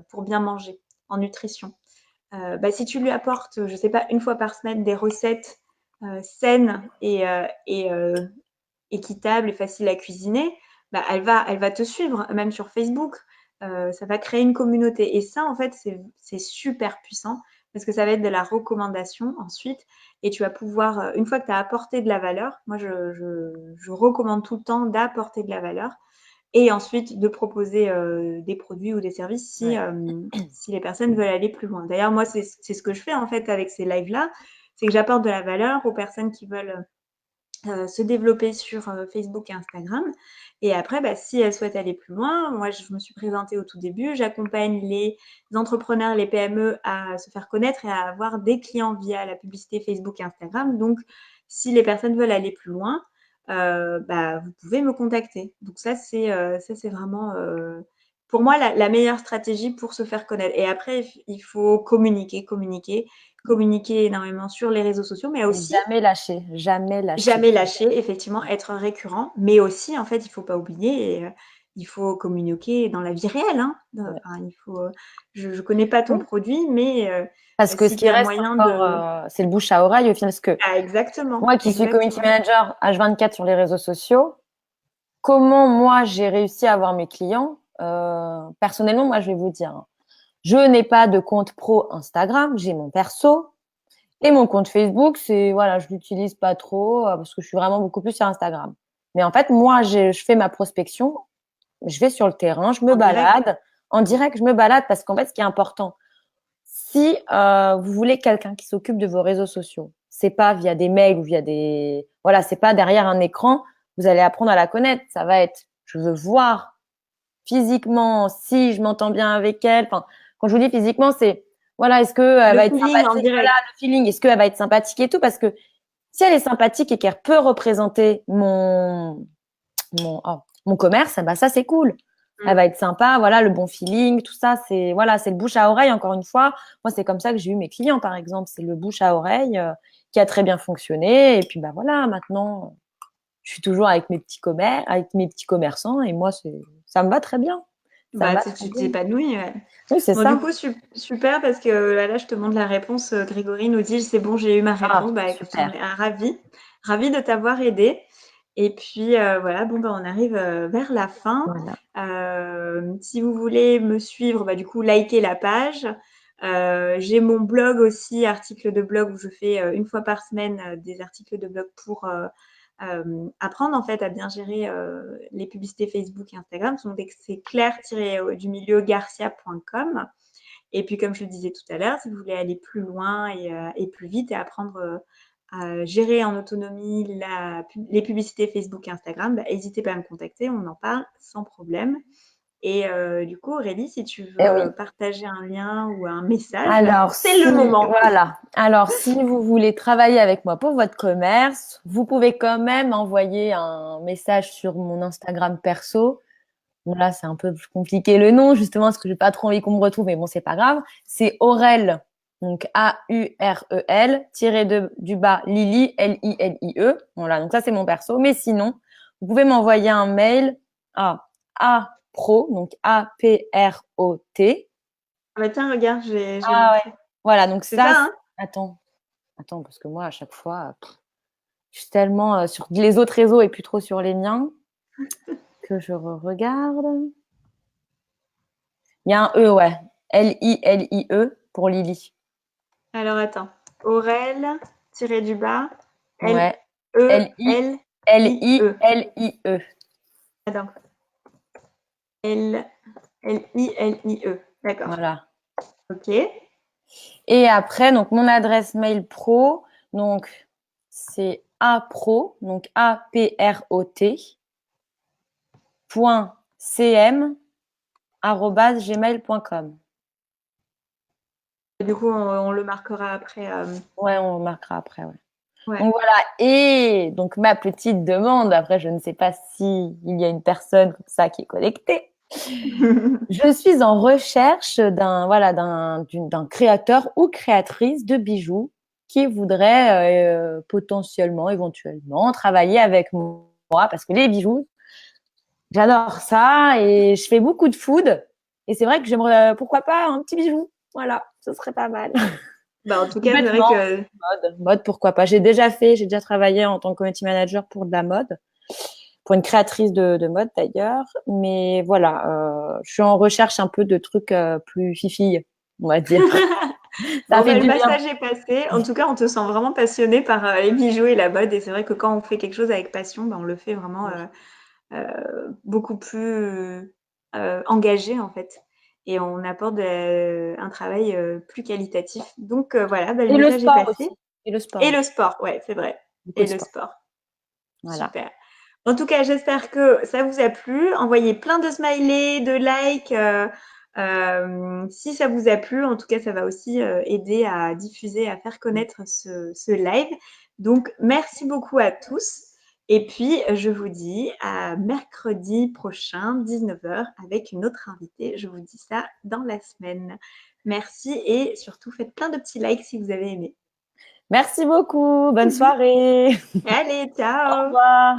pour bien manger, en nutrition. Si tu lui apportes, je ne sais pas, une fois par semaine des recettes saines et équitables et faciles à cuisiner, elle va te suivre, même sur Facebook. Ça va créer une communauté. Et ça, en fait, c'est super puissant parce que ça va être de la recommandation ensuite. Et tu vas pouvoir, une fois que tu as apporté de la valeur, moi, je recommande tout le temps d'apporter de la valeur et ensuite de proposer des produits ou des services Ouais. si les personnes veulent aller plus loin. D'ailleurs, moi, c'est ce que je fais en fait avec ces lives-là, c'est que j'apporte de la valeur aux personnes qui veulent se développer sur Facebook et Instagram. Et après, si elles souhaitent aller plus loin, moi, je me suis présentée au tout début, j'accompagne les entrepreneurs, les PME à se faire connaître et à avoir des clients via la publicité Facebook et Instagram. Donc, si les personnes veulent aller plus loin, vous pouvez me contacter. Donc ça, c'est vraiment pour moi la meilleure stratégie pour se faire connaître. Et après, il faut communiquer énormément sur les réseaux sociaux, mais Et aussi jamais lâcher, jamais lâcher. jamais lâcher, effectivement, être récurrent, mais aussi, en fait, il ne faut pas oublier, il faut communiquer dans la vie réelle. Hein. Ouais. Je ne connais pas ton Oui. produit, mais Parce que ce si tu qui as reste moyen encore, de… c'est le bouche à oreille au final. Parce que Ah, exactement, moi qui suis community exactement. manager H24 sur les réseaux sociaux, comment moi j'ai réussi à avoir mes clients? Personnellement, moi je vais vous dire, hein, je n'ai pas de compte pro Instagram, j'ai mon perso. Et mon compte Facebook, c'est voilà, je l'utilise pas trop parce que je suis vraiment beaucoup plus sur Instagram. Mais en fait, moi, je fais ma prospection, je vais sur le terrain, je me En direct. balade en direct, je me balade parce qu'en fait, ce qui est important, si vous voulez quelqu'un qui s'occupe de vos réseaux sociaux, c'est pas via des mails ou via des voilà, c'est pas derrière un écran, vous allez apprendre à la connaître. Ça va être, je veux voir physiquement si je m'entends bien avec elle. Enfin, quand je vous dis physiquement, c'est voilà, est-ce que elle Le va être feeling en sympathique, voilà, direct. le feeling, est-ce qu'elle va être sympathique et tout, parce que si elle est sympathique et qu'elle peut représenter mon commerce, bah ça c'est cool. Elle Mm. va être sympa, voilà, le bon feeling, tout ça, c'est voilà, c'est le bouche à oreille. Encore une fois, moi c'est comme ça que j'ai eu mes clients, par exemple, c'est le bouche à oreille qui a très bien fonctionné. Et puis bah voilà, maintenant je suis toujours avec mes petits avec mes petits commerçants et moi ça me va très bien, ça me va très Tu bien. t'épanouis, ouais. Oui, c'est Bon, du ça. coup, super, parce que là, je te montre la réponse. Grégory nous dit, c'est bon, j'ai eu ma réponse. Ah, Bah, écoute, on super. est ravis de t'avoir aidé. Et puis, voilà, bon, on arrive vers la fin. Voilà. Si vous voulez me suivre, du coup, likez la page. J'ai mon blog aussi, article de blog, où je fais une fois par semaine des articles de blog pour apprendre en fait à bien gérer les publicités Facebook et Instagram. Donc, c'est claire-du-milieu-garcia.com. Et puis, comme je le disais tout à l'heure, si vous voulez aller plus loin et plus vite et apprendre à gérer en autonomie les publicités Facebook et Instagram, n'hésitez pas à me contacter, on en parle sans problème. Et du coup, Aurélie, si tu Eh veux oui. partager un lien ou un message, Alors, c'est le moment. voilà. Alors, si vous voulez travailler avec moi pour votre commerce, vous pouvez quand même envoyer un message sur mon Instagram perso. Bon, là, c'est un peu plus compliqué le nom, justement, parce que j'ai pas trop envie qu'on me retrouve, mais bon, c'est pas grave. C'est Aurel, donc Aurel, tiré du bas, Lily, Lilie. Voilà, donc ça, c'est mon perso. Mais sinon, vous pouvez m'envoyer un mail à apro, donc APROT. Ah bah tiens, regarde, j'ai Ah mon ouais. Voilà, donc C'est ça, ça, hein? attends, parce que moi, à chaque fois, je suis tellement sur les autres réseaux et plus trop sur les miens que je regarde. Il y a un E, ouais. Lilie pour Lily. Alors attends. Aurel, tiré du bas, Ouais. L-E-L-I-E. Lilie. Attends. L. Lilie. D'accord. Voilà. Ok. Et après, donc mon adresse mail pro, donc c'est apro, donc APROT, .cm@gmail.com. Du coup, on le marquera après. Ouais, on remarquera après, ouais. Ouais. Donc voilà. Et donc ma petite demande, après, je ne sais pas si il y a une personne comme ça qui est connectée. Je suis en recherche d'un créateur ou créatrice de bijoux qui voudrait potentiellement, éventuellement, travailler avec moi parce que les bijoux, j'adore ça et je fais beaucoup de food. Et c'est vrai que j'aimerais, pourquoi pas, un petit bijou. Voilà, ce serait pas mal. Bah, en tout cas, c'est vrai Vêtements, que mode, pourquoi pas. J'ai déjà travaillé en tant que community manager pour de la mode, pour une créatrice de mode d'ailleurs. Mais voilà, je suis en recherche un peu de trucs plus fifi, on va dire. Ça bon, fait bah, le du bien. message est passé. En tout cas, on te sent vraiment passionné par les bijoux et la mode. Et c'est vrai que quand on fait quelque chose avec passion, bah, on le fait vraiment beaucoup plus engagé en fait. Et on apporte un travail plus qualitatif. Donc voilà, bah, le Et le message est sport passé. aussi. Et le sport Et le aussi. sport, ouais, c'est vrai. Beaucoup Et de le sport. sport. Voilà. Super. En tout cas, j'espère que ça vous a plu. Envoyez plein de smileys, de likes. Si ça vous a plu, en tout cas, ça va aussi aider à diffuser, à faire connaître ce live. Donc, merci beaucoup à tous. Et puis, je vous dis à mercredi prochain, 19 h, avec une autre invitée. Je vous dis ça dans la semaine. Merci et surtout, faites plein de petits likes si vous avez aimé. Merci beaucoup. Bonne soirée. Allez, Au ciao! revoir.